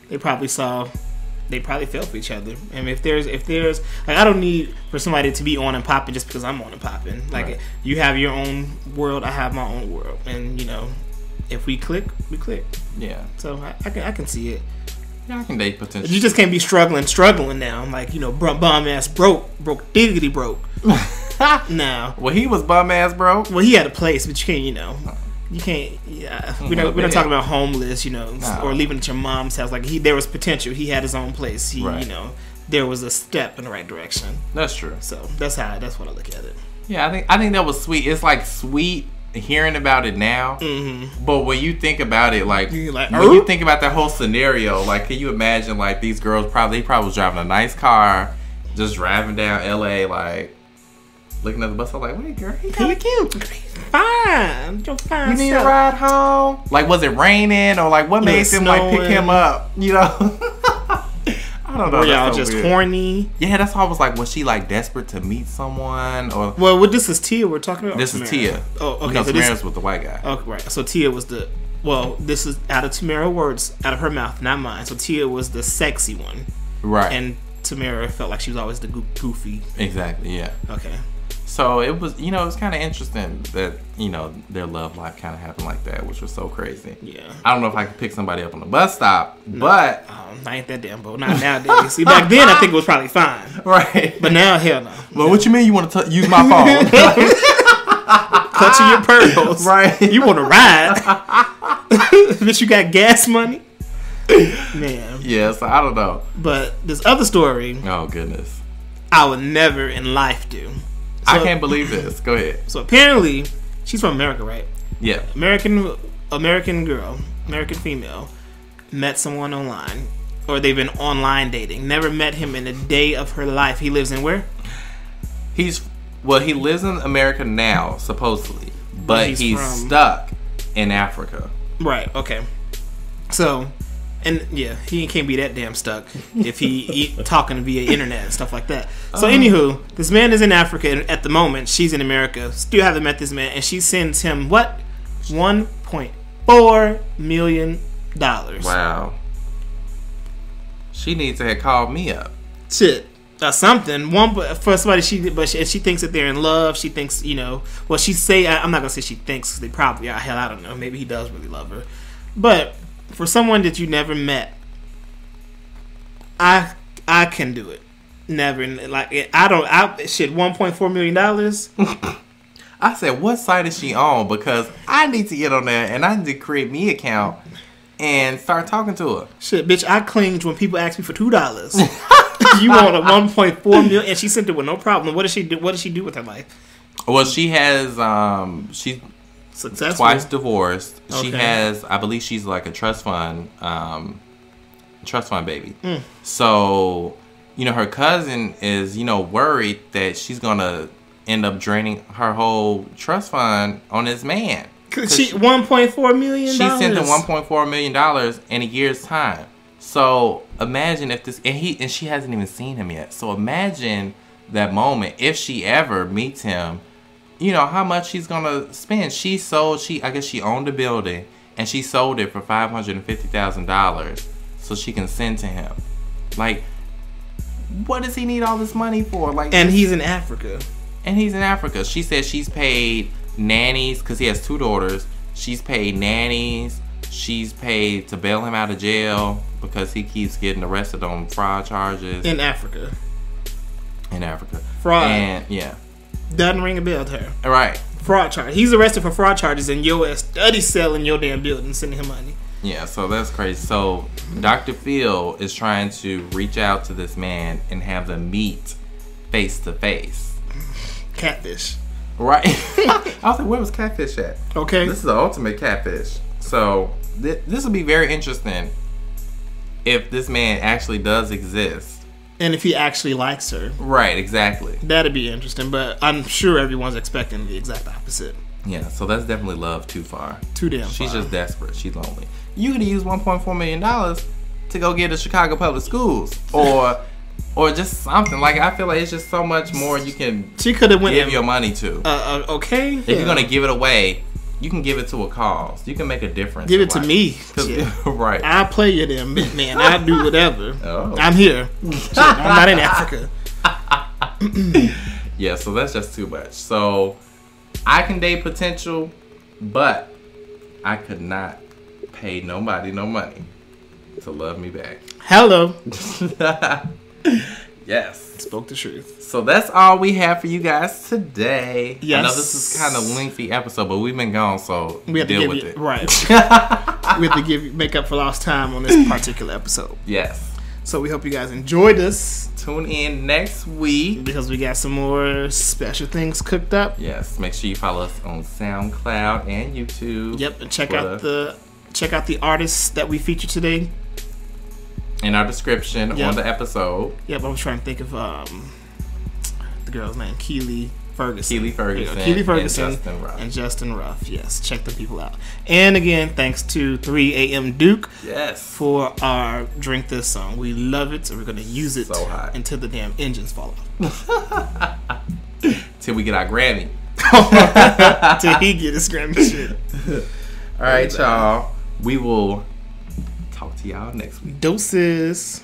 They probably fell for each other. And if there's like, I don't need for somebody to be on and popping just because I'm on and popping. Like, right. You have your own world, I have my own world, and if we click, we click. Yeah. So I can see it. Yeah, I can date potential. You just can't be struggling now. Like, bum ass broke diggity broke. Now. Well, he was bum ass broke. Well, he had a place, but you can't, you can't. Yeah, we're not talking about homeless, or living at your mom's house. Like, there was potential. He had his own place. Right. There was a step in the right direction. That's true. So that's what I look at it. Yeah, I think that was sweet. It's like sweet hearing about it now, but when you think about it, like when you think about that whole scenario, like, can you imagine like these girls probably was driving a nice car, just driving down LA, like looking at the bus, I'm like, wait, girl, he kind of cute. Fine. You're fine. You need a ride home? Like, was it raining, or like what made them like pick him up? I don't know. Were y'all just weird. Horny? Yeah, that's why I was like, was she like desperate to meet someone? Or this is Tia we're talking about? This is Tia. Oh, okay. So Tamara's with the white guy. Oh, right. So Tia was this is out of Tamara words, out of her mouth, not mine. So Tia was the sexy one. Right. And Tamara felt like she was always the goofy. Exactly, yeah. Okay. So it was, it was kind of interesting that, their love life kind of happened like that, which was so crazy. Yeah. I don't know if I could pick somebody up on the bus stop, but... I ain't that damn bold. Not nowadays. See, back then I think it was probably fine. Right. But now, hell no. Well, what you mean you want to use my phone? Clutching your pearls. Right. You want to ride? Bitch, you got gas money? Man. Yeah, so I don't know. But this other story... Oh, goodness. I would never in life do. So, I can't believe this. Go ahead. So apparently, she's from America, right? Yeah. American girl, American female, met someone online, or they've been online dating. Never met him in a day of her life. He lives in where? He lives in America now, supposedly, but he's stuck in Africa. Right. Okay. So. And yeah, he can't be that damn stuck if he talking via internet and stuff like that. So anywho, this man is in Africa and at the moment. She's in America. Still haven't met this man, and she sends him what? $1.4 million. Wow. She needs to have called me up. Shit. Something. For somebody she thinks that they're in love. She thinks, well, she say, I'm not gonna say she thinks, because they probably are. Hell, I don't know. Maybe he does really love her, but. For someone that you never met, I can do it. Never. Like, $1.4 million. I said, what site is she on? Because I need to get on there and I need to create me an account and start talking to her. Shit, bitch, I clinged when people asked me for $2. You want a $1.4 million, and she sent it with no problem. What does she do? What does she do with her life? Well, she has she's successful. Twice divorced. Okay. She has, I believe she's like a trust fund baby. So, her cousin is, worried that she's going to end up draining her whole trust fund on this man. She $1.4 million? She sent him $1.4 million in a year's time. So, imagine if this, and she hasn't even seen him yet. So, imagine that moment if she ever meets him. How much she's gonna spend. I guess she owned a building and she sold it for $550,000 so she can send to him. Like, what does he need all this money for? Like, and he's in Africa. She said she's paid nannies because he has 2 daughters. She's paid nannies. She's paid to bail him out of jail because he keeps getting arrested on fraud charges. In Africa. Fraud. And yeah. Doesn't ring a bell to her. Right. Fraud charge. He's arrested for fraud charges, and your ass study selling your damn building, sending him money. Yeah, so that's crazy. So Dr. Phil is trying to reach out to this man and have them meet face to face. Catfish. Right. I was like, where was Catfish at? Okay. This is the ultimate catfish. So this will be very interesting if this man actually does exist. And if he actually likes her. Right, exactly. That'd be interesting, but I'm sure everyone's expecting the exact opposite. Yeah, so that's definitely love too far. Too damn far. She's just desperate. She's lonely. You could have used $1.4 million to go get to Chicago Public Schools. Or just something. Like, I feel like it's just so much more you can give your money to. Okay. If you're going to give it away, you can give it to a cause. You can make a difference. Give it to me. Right. I'll play you then, man. I'll do whatever. Oh. I'm here. Shit, I'm not in Africa. Yeah, so that's just too much. So, I can date potential, but I could not pay nobody no money to love me back. Hello. Yes. Spoke the truth. So that's all we have for you guys today. Yes. I know this is kind of lengthy episode, but we've been gone, so we have deal to with give it. Right. We have to make up for lost time on this particular episode. Yes. So we hope you guys enjoyed this. Tune in next week because we got some more special things cooked up. Yes. Make sure you follow us on SoundCloud and YouTube. Yep, and check out the artists that we featured today. In our description on the episode. Yep, I was trying to think of the girl's name, Keely Ferguson. Keely Ferguson and Justin Ruff. Yes, check the people out. And again, thanks to 3 a.m. Duke. Yes. For our Drink This song. We love it, so we're gonna use it until the damn engines fall off. Till we get our Grammy. Till he get his Grammy shit. All right, y'all. We will talk to y'all next week. Doses.